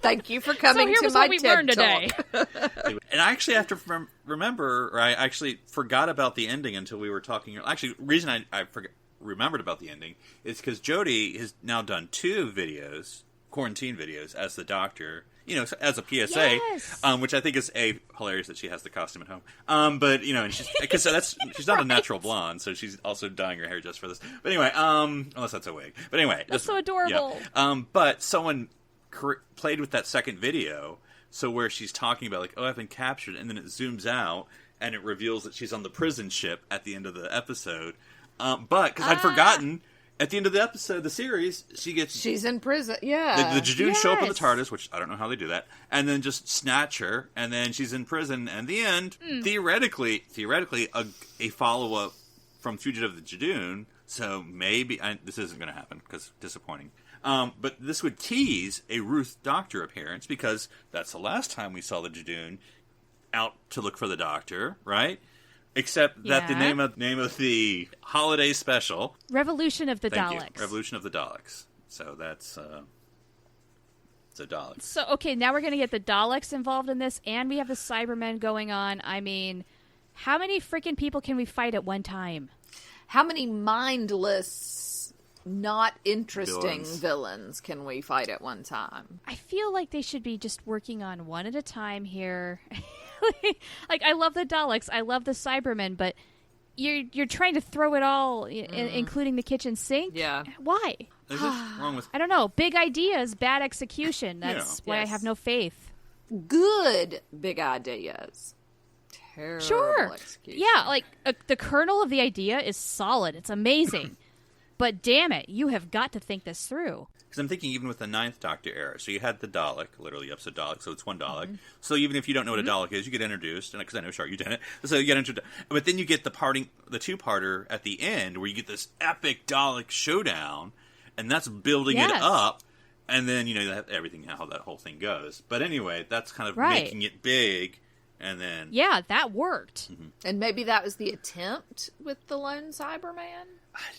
Thank you for coming So here to was my what we TED learned today. Talk. And I actually have to remember, or I actually forgot about the ending until we were talking. Actually, the reason I remembered about the ending is because Jodie has now done 2 videos, quarantine videos, as the Doctor. As a PSA, Yes. Which I think is hilarious that she has the costume at home. But and she's not a natural blonde, so she's also dyeing her hair just for this. But anyway, unless that's a wig. But anyway, That's so adorable. Yeah. But someone played with that second video, so where she's talking about like, oh, I've been captured, and then it zooms out and it reveals that she's on the prison ship at the end of the episode. But because I'd forgotten. At the end of the episode, the series, She's in prison, yeah. The Jadoon show up in the Yes. TARDIS, which I don't know how they do that, and then just snatch her, and then she's in prison, and the end, theoretically, a follow-up from Fugitive of the Jadoon, so maybe, this isn't going to happen, because disappointing, but this would tease a Ruth Doctor appearance, because that's the last time we saw the Jadoon out to look for the Doctor, right? Except that the Yeah. name of the holiday special... Revolution of the Thank Daleks. you. Revolution of the Daleks. So that's the Daleks. So, okay, now we're going to get the Daleks involved in this, and we have the Cybermen going on. I mean, how many freaking people can we fight at one time? How many mindless, not interesting villains can we fight at one time? I feel like they should be just working on one at a time here. Like, I love the Daleks, I love the Cybermen, but you're trying to throw it all, including the kitchen sink? Yeah. Why? Is this wrong with... I don't know. Big ideas, bad execution. That's why I Yes. have no faith. Good big ideas. Terrible Sure. execution. Yeah, like the kernel of the idea is solid. It's amazing. but damn it, you have got to think this through. Because I'm thinking even with the Ninth Doctor era, so you had the Dalek, literally episode Dalek, so it's one Dalek. So even if you don't know what a Dalek is, you get introduced, and because I know, Char, you didn't, so you get introduced. But then you get the two-parter at the end, where you get this epic Dalek showdown, and that's building it up, and then, everything, how that whole thing goes. But anyway, that's kind of making it big, and then... Yeah, that worked. And maybe that was the attempt with the Lone Cyberman?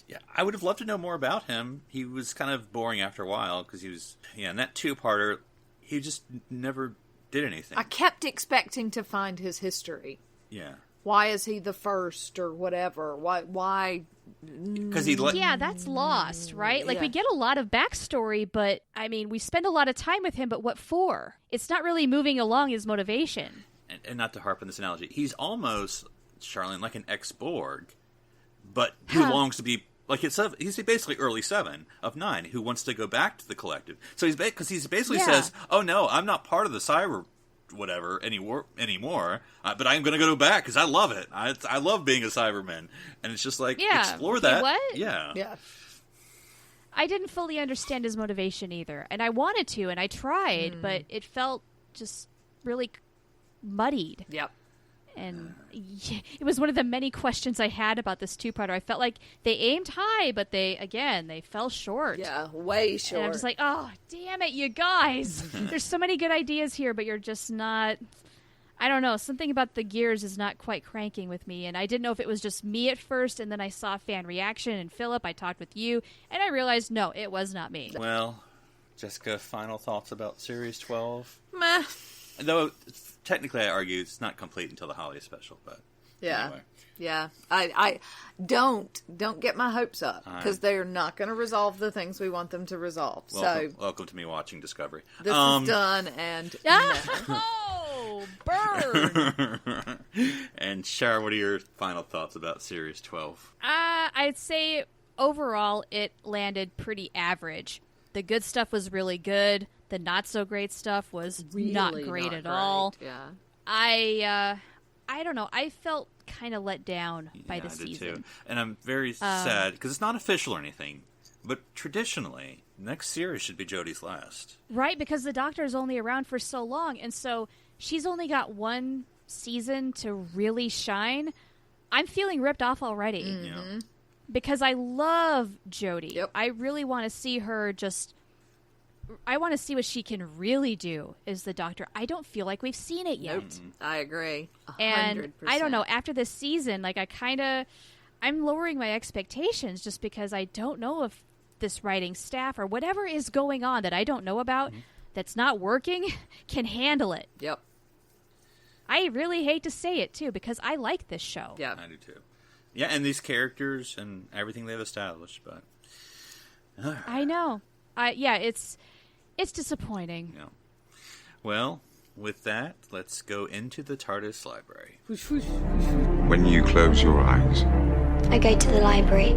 Yeah, I would have loved to know more about him. He was kind of boring after a while, because he was... Yeah, in that two-parter, he just never did anything. I kept expecting to find his history. Yeah. Why is he the first, or whatever? Why... Because yeah, that's lost, right? Like, we get a lot of backstory, but, I mean, we spend a lot of time with him, but what for? It's not really moving along his motivation. And not to harp on this analogy, he's almost, Charlynn, like an ex-Borg, but who longs to be, like, he's basically early 7 of 9, who wants to go back to the collective. So he's basically says, oh no, I'm not part of the cyber whatever anymore, but I'm going to go back because I love it. I love being a Cyberman. And it's just like, explore that. What? Yeah. I didn't fully understand his motivation either. And I wanted to, and I tried, but it felt just really muddied. Yep. And it was one of the many questions I had about this two-parter. I felt like they aimed high, but they fell short. Yeah, way short. And I'm just like, oh, damn it, you guys. There's so many good ideas here, but you're just not... I don't know. Something about the gears is not quite cranking with me, and I didn't know if it was just me at first, and then I saw fan reaction, and Philip, I talked with you, and I realized, no, it was not me. Well, Jessica, final thoughts about Series 12? Meh. Though, technically, I argue it's not complete until the holiday special, but anyway. Yeah. I don't get my hopes up, because they're not going to resolve the things we want them to resolve. Welcome to me watching Discovery. This is done, and... Oh, burn! And Shar, what are your final thoughts about Series 12? I'd say, overall, it landed pretty average. The good stuff was really good. The not-so-great stuff was really not great at all. Yeah. I don't know. I felt kind of let down by the season. I did too. And I'm very sad, because it's not official or anything, but traditionally, next series should be Jodie's last. Right, because the Doctor is only around for so long, and so she's only got one season to really shine. I'm feeling ripped off already. Mm-hmm. Because I love Jodie. Yep. I really want to see her I want to see what she can really do as the Doctor. I don't feel like we've seen it yet. Nope. I agree. 100%. And I don't know, after this season, like I'm lowering my expectations just because I don't know if this writing staff or whatever is going on that I don't know about that's not working can handle it. Yep. I really hate to say it, too, because I like this show. Yeah. I do, too. Yeah, and these characters and everything they've established, but... I know. It's disappointing. Yeah. Well, with that, let's go into the TARDIS library. When you close your eyes, I go to the library.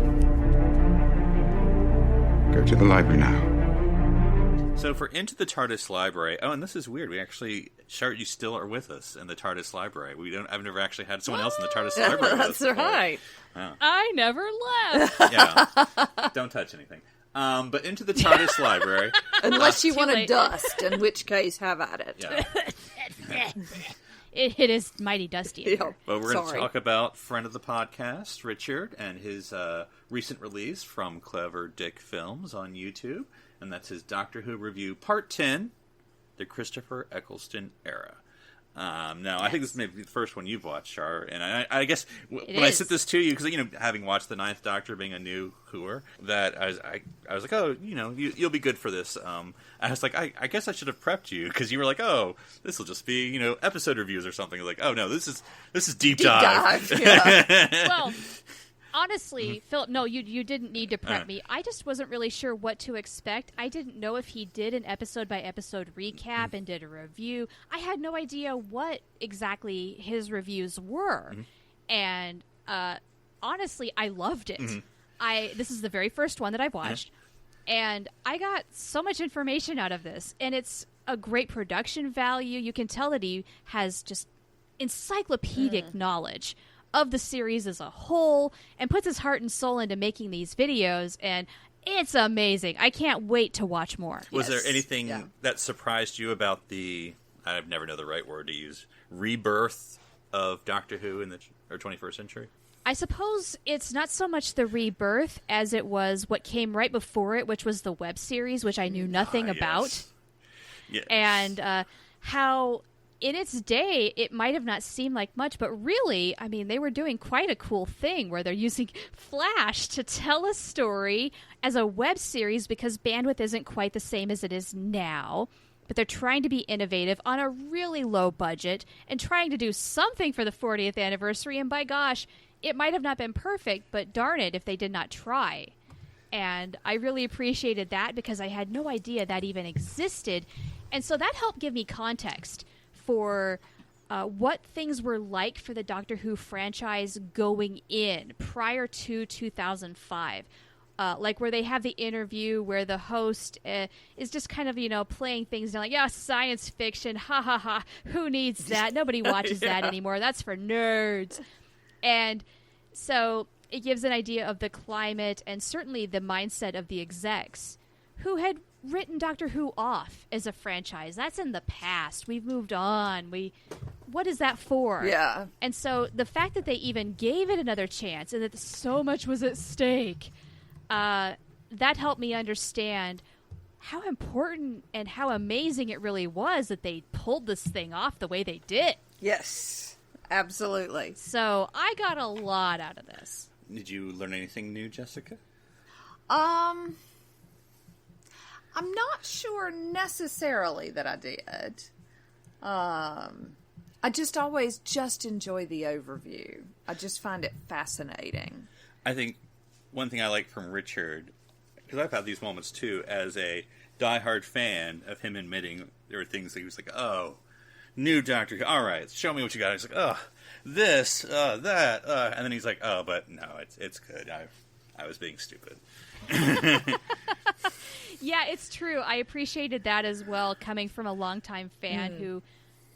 go to the library now. So for Into the TARDIS library, and this is weird. We actually, Chart, you still are with us in the TARDIS library. I've never actually had someone else in the TARDIS library. That's right. Wow. I never left. Yeah. Don't touch anything. But Into the TARDIS library. Unless you want to late. dust, in which case, have at it. Yeah. It is mighty dusty. Yeah. But we're going to talk about friend of the podcast, Richard, and his recent release from Clever Dick Films on YouTube. And that's his Doctor Who review, Part 10, The Christopher Eccleston Era. Now, I think this may be the first one you've watched, Char, and I guess when I sent this to you, because, having watched the Ninth Doctor, being a new Whoer, that I was like, oh, you'll be good for this. I was like, I guess I should have prepped you, because you were like, oh, this will just be, episode reviews or something. Like, oh, no, this is deep dive. Yeah. Well, honestly, Philip, no, you didn't need to prep me. I just wasn't really sure what to expect. I didn't know if he did an episode-by-episode recap and did a review. I had no idea what exactly his reviews were. And honestly, I loved it. This is the very first one that I've watched. And I got so much information out of this. And it's a great production value. You can tell that he has just encyclopedic knowledge of the series as a whole and puts his heart and soul into making these videos, and it's amazing. I can't wait to watch more. Was there anything that surprised you about the, I never know the right word to use, rebirth of Doctor Who in the 21st century? I suppose it's not so much the rebirth as it was what came right before it, which was the web series, which I knew nothing about. Yes. And how in its day it might have not seemed like much, but really, I mean, they were doing quite a cool thing where they're using Flash to tell a story as a web series because bandwidth isn't quite the same as it is now. But they're trying to be innovative on a really low budget and trying to do something for the 40th anniversary. And by gosh, it might have not been perfect, but darn it if they did not try. And I really appreciated that because I had no idea that even existed. And so that helped give me context for what things were like for the Doctor Who franchise going in prior to 2005. Like where they have the interview where the host is just kind of, playing things down like, yeah, science fiction, ha ha ha, who needs that? Nobody watches that anymore. That's for nerds. And so it gives an idea of the climate and certainly the mindset of the execs who had written Doctor Who off as a franchise. That's in the past. We've moved on. What is that for? Yeah. And so the fact that they even gave it another chance and that so much was at stake, that helped me understand how important and how amazing it really was that they pulled this thing off the way they did. Yes. Absolutely. So I got a lot out of this. Did you learn anything new, Jessica? I'm not sure necessarily that I did. I just always enjoy the overview. I just find it fascinating. I think one thing I like from Richard, because I've had these moments too, as a diehard fan of him admitting there were things that he was like, oh, new Doctor Who, all right, show me what you got. He's like, oh, this, that, and then he's like, oh, but no, it's good. I was being stupid. Yeah, it's true. I appreciated that as well, coming from a longtime fan who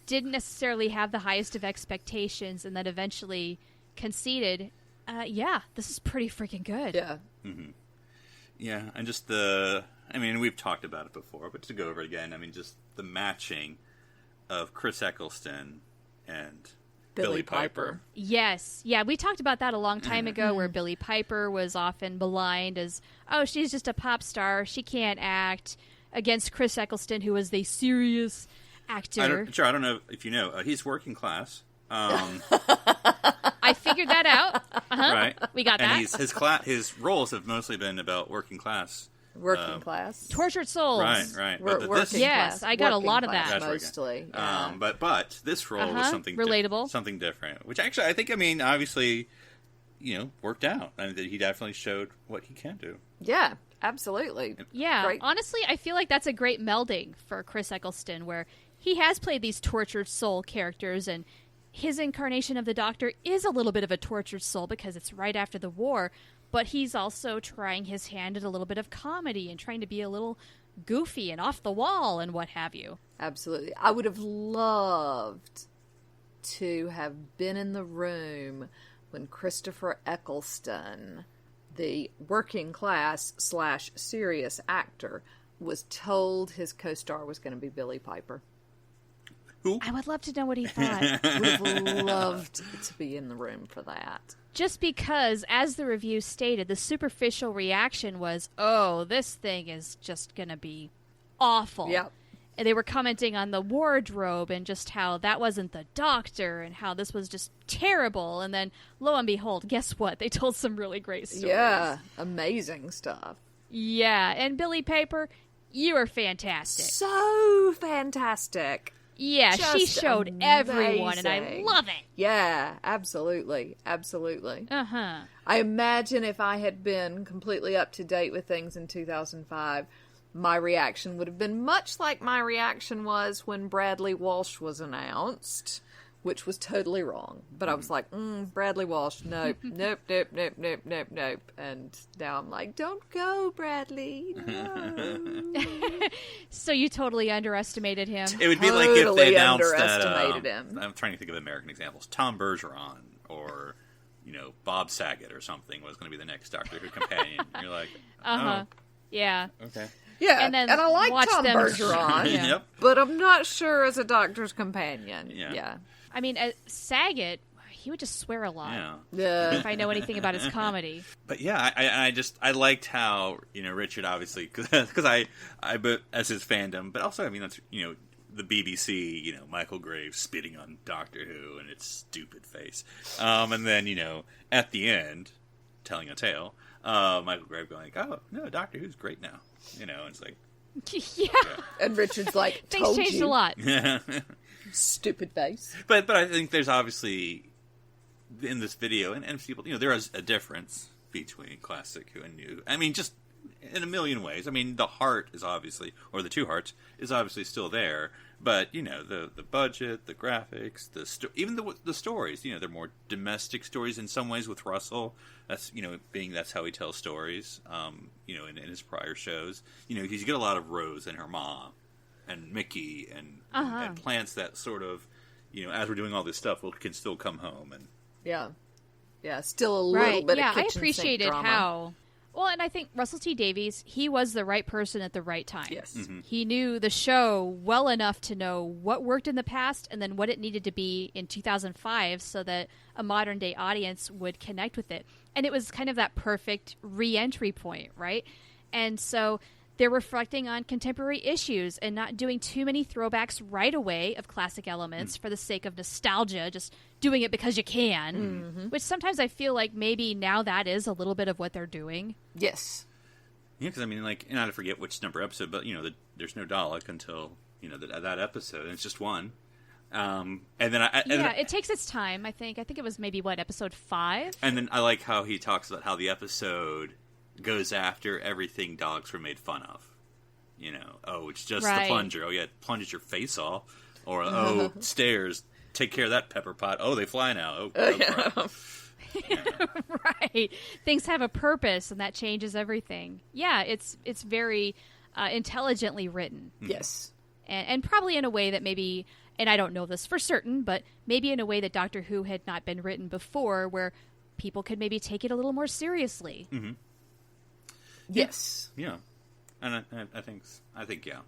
didn't necessarily have the highest of expectations and then eventually conceded, yeah, this is pretty freaking good. Yeah. Mm-hmm. Yeah, and just we've talked about it before, but to go over it again, just the matching of Chris Eccleston and Billie Piper. Yes. Yeah, we talked about that a long time ago where Billie Piper was often maligned as, oh, she's just a pop star. She can't act, against Chris Eccleston, who was the serious actor. I don't know if you know. He's working class. I figured that out. Uh-huh. Right. We got that. And his roles have mostly been about working class. Working class. Tortured souls. Right. Yes, I got a lot of that. Mostly. Yeah. But this role was something relatable. Something different. Which actually, I think, obviously, worked out. And that he definitely showed what he can do. Yeah, absolutely. Yeah, Great. Honestly, I feel like that's a great melding for Chris Eccleston, where he has played these tortured soul characters, and his incarnation of the Doctor is a little bit of a tortured soul because it's right after the war, but he's also trying his hand at a little bit of comedy and trying to be a little goofy and off the wall and what have you. Absolutely. I would have loved to have been in the room when Christopher Eccleston, the working class / serious actor, was told his co-star was going to be Billie Piper. Who? I would love to know what he thought. Would have loved to be in the room for that. Just because, as the review stated, the superficial reaction was, oh, this thing is just going to be awful. Yep. And they were commenting on the wardrobe and just how that wasn't the Doctor and how this was just terrible. And then, lo and behold, guess what? They told some really great stories. Yeah, amazing stuff. Yeah, and Billie Piper, you are fantastic. So fantastic. Yeah, Just she showed everyone, and I love it. Yeah, absolutely. Absolutely. Uh-huh. I imagine if I had been completely up to date with things in 2005, my reaction would have been much like my reaction was when Bradley Walsh was announced, which was totally wrong. But I was like, Bradley Walsh, nope, nope. And now I'm like, don't go, Bradley, no. So you totally underestimated him. It would be like if they announced underestimated him. I'm trying to think of American examples. Tom Bergeron or Bob Saget or something was going to be the next Doctor Who companion. You're like, yeah. Okay. Yeah, and then I like watch Tom them- Bergeron, Yeah. Yep. but I'm not sure as a Doctor's companion. Yeah. I mean, Saget, he would just swear a lot. Yeah. If I know anything about his comedy. But yeah, I liked how Richard, obviously, because I as his fandom, but also that's the BBC, Michael Graves spitting on Doctor Who and its stupid face, and then at the end telling a tale, Michael Graves going like, oh no, Doctor Who's great now, and it's like Yeah. And Richard's like, Things told changed you, a lot. stupid face. But I think there's obviously in this video and people there is a difference between classic Who and new. I mean, just in a million ways. I mean, the heart is obviously, or the two hearts is obviously still there. But the budget, the graphics, even the stories. They're more domestic stories in some ways with Russell. That's that's how he tells stories. In his prior shows, you get a lot of Rose and her mom, and Mickey, and plants that sort of, as we're doing all this stuff, we can still come home and yeah, still a little bit. Yeah, of kitchen I appreciated sink drama. how. Well, and I think Russell T Davies, he was the right person at the right time. Yes. Mm-hmm. He knew the show well enough to know what worked in the past and then what it needed to be in 2005 so that a modern day audience would connect with it. And it was kind of that perfect re-entry point, right? And so they're reflecting on contemporary issues and not doing too many throwbacks right away of classic elements for the sake of nostalgia, just doing it because you can, which sometimes I feel like maybe now that is a little bit of what they're doing. Yes. Yeah, because not to forget which number episode, but there's no Dalek until that episode, and it's just one. And then it takes its time. I think it was maybe episode 5. And then I like how he talks about how the episode goes after everything Daleks were made fun of. It's just the plunger. Oh yeah, it plunges your face off. Or stairs. Take care of that pepper pot. Oh, they fly now. Oh, Right. Things have a purpose, and that changes everything. Yeah, it's very intelligently written. Yes. And probably in a way that maybe, and I don't know this for certain, but maybe in a way that Doctor Who had not been written before, where people could maybe take it a little more seriously. Mm-hmm. Yes. Yeah. And I think yeah.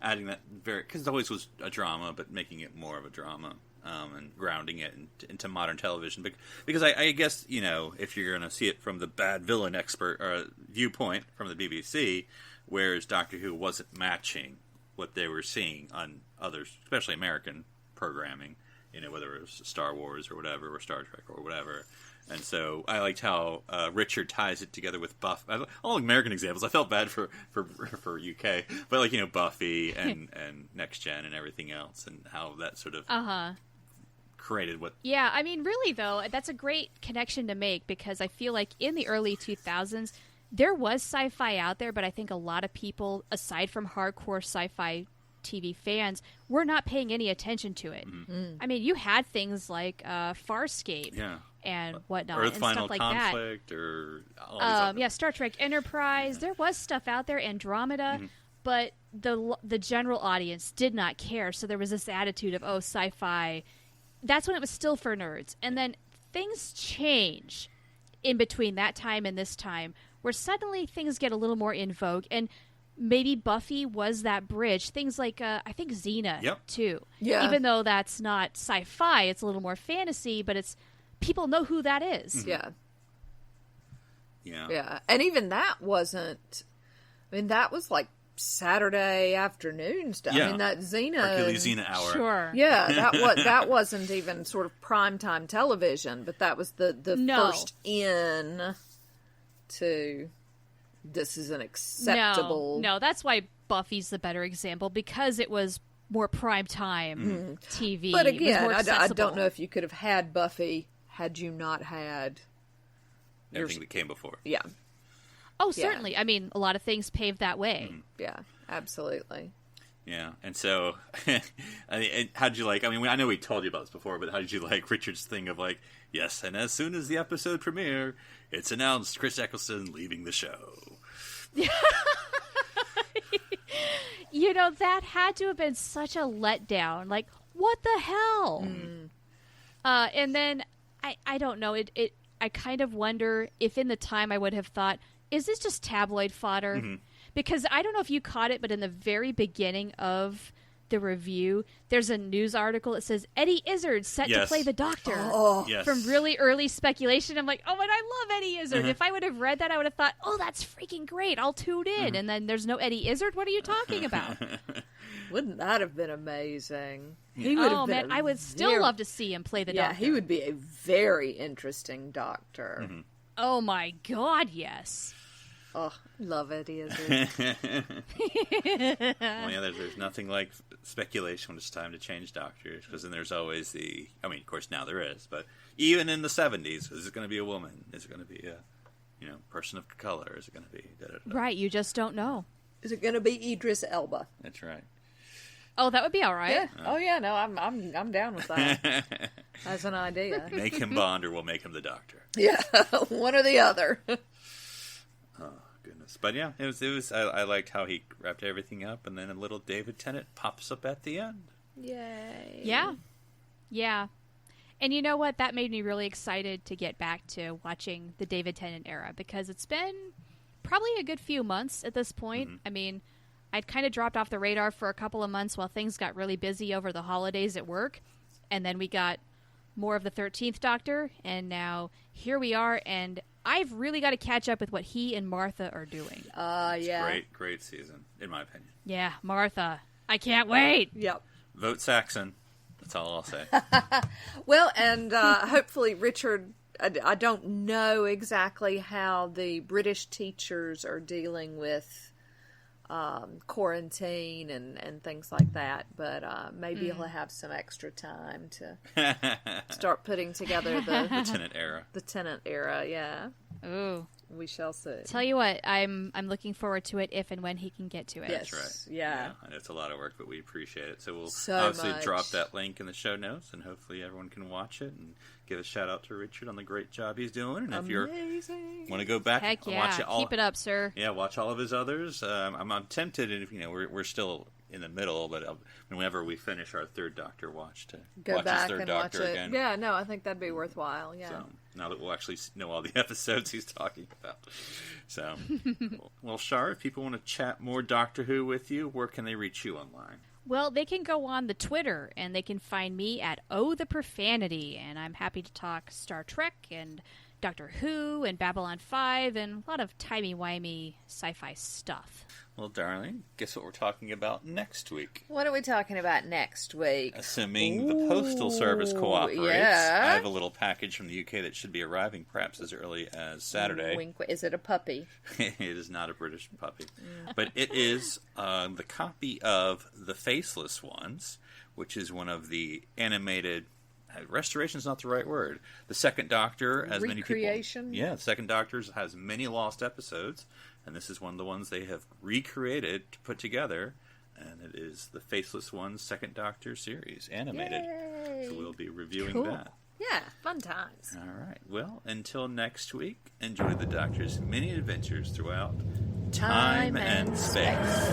Adding that because it always was a drama, but making it more of a drama. And grounding it into modern television, because I guess if you're going to see it from the bad villain expert viewpoint from the BBC, whereas Doctor Who wasn't matching what they were seeing on others, especially American programming, whether it was Star Wars or whatever, or Star Trek or whatever. And so I liked how Richard ties it together with Buffy. All American examples. I felt bad for UK, but Buffy and Next Gen and everything else, and how that sort of created what. Yeah, I mean, really though, that's a great connection to make, because I feel like in the early 2000s there was sci-fi out there, but I think a lot of people, aside from hardcore sci-fi TV fans, were not paying any attention to it. Mm-hmm. I mean, you had things like Farscape. And whatnot, Earth and Final stuff like Conflict, that. or all these Star Trek Enterprise. There was stuff out there, Andromeda, but the general audience did not care. So there was this attitude of sci-fi. That's when it was still for nerds, and then things change in between that time and this time, where suddenly things get a little more in vogue, and maybe Buffy was that bridge. Things like I think Xena too. Yeah, even though that's not sci-fi, it's a little more fantasy, but it's. People know who that is. Yeah. And even that wasn't... I mean, that was like Saturday afternoon stuff. Yeah. I mean, that Xena... Hercules Xena hour. Sure. Yeah, that wasn't even sort of primetime television, but that was the first in to... This is an acceptable... No, that's why Buffy's the better example, because it was more primetime TV. But again, I don't know if you could have had Buffy... had you not had everything that came before. Yeah. Oh, certainly. I mean, a lot of things paved that way. Yeah, absolutely. Yeah, and so, how'd you like? I mean, I know we told you about this before, but how did you like Richard's thing of like, yes, and as soon as the episode premiere, it's announced Chris Eccleston leaving the show. That had to have been such a letdown. Like, what the hell? And then I don't know. It I kind of wonder if in the time I would have thought, is this just tabloid fodder? Mm-hmm. Because I don't know if you caught it, but in the very beginning of the review, there's a news article that says Eddie Izzard set to play the Doctor. Yes. From really early speculation. I'm like, oh, and I love Eddie Izzard. If I would have read that, I would have thought, oh, that's freaking great. I'll tune in. And then there's no Eddie Izzard. What are you talking about? Wouldn't that have been amazing? He would Oh, have been man, I would still love to see him play the Yeah, Doctor. he would be a very interesting Doctor. Mm-hmm. Oh, my God, yes. Oh, love Eddie Izzard. Well, yeah, there's nothing like speculation when it's time to change doctors, because then there's always of course now there is, but even in the 70s, is it going to be a woman? Is it going to be a, person of color? Is it going to be da-da-da? Right, you just don't know. Is it going to be Idris Elba? That's right. Oh, that would be all right. Yeah. Oh yeah. No, I'm down with that. As an idea. Make him Bond, or we'll make him the Doctor. Yeah, one or the other. Oh goodness! But yeah, it was. I liked how he wrapped everything up, and then a little David Tennant pops up at the end. Yay! Yeah. And you know what? That made me really excited to get back to watching the David Tennant era, because it's been probably a good few months at this point. I mean, I'd kind of dropped off the radar for a couple of months while things got really busy over the holidays at work, and then we got more of the 13th Doctor, and now here we are, and I've really got to catch up with what he and Martha are doing. Yeah. Great season, in my opinion. Yeah, Martha. I can't wait. Yep. Vote Saxon. That's all I'll say. Well, and hopefully Richard, I don't know exactly how the British teachers are dealing with quarantine and things like that, but maybe he'll have some extra time to start putting together the Tennant era. The Tennant era, yeah. Ooh. We shall see. Tell you what, I'm looking forward to it if and when he can get to it. Yes. That's right. Yeah. I know it's a lot of work, but we appreciate it. So we'll So obviously much. drop that link in the show notes, and hopefully everyone can watch it, and give a shout out to Richard on the great job he's doing. And if you want to go back Heck and yeah. watch it all, Keep it up, sir. Yeah, watch all of his others. I'm tempted, and we're still in the middle, but whenever we finish our Third Doctor watch, to Go watch back his Third and Doctor watch it. again. Yeah, no, I think that'd be worthwhile. Yeah. So now that we'll actually know all the episodes he's talking about. So, well, Shar, if people want to chat more Doctor Who with you, where can they reach you online? Well, they can go on the Twitter, and they can find me at Oh the Profanity, and I'm happy to talk Star Trek and Doctor Who and Babylon 5 and a lot of timey-wimey sci-fi stuff. Well, darling, guess what we're talking about next week? What are we talking about next week? Assuming the Postal Service cooperates, yeah. I have a little package from the UK that should be arriving perhaps as early as Saturday. Wink, is it a puppy? It is not a British puppy. But it is the copy of The Faceless Ones, which is one of the animated... Restoration is not the right word. The Second Doctor, as many people... Recreation? Yeah, the Second Doctor has many lost episodes, and this is one of the ones they have recreated to put together, and it is the Faceless Ones Second Doctor series, animated. Yay. So we'll be reviewing Cool. that. Yeah, fun times. All right. Well, until next week, enjoy the Doctor's many adventures throughout time and space.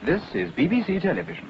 This is BBC Television.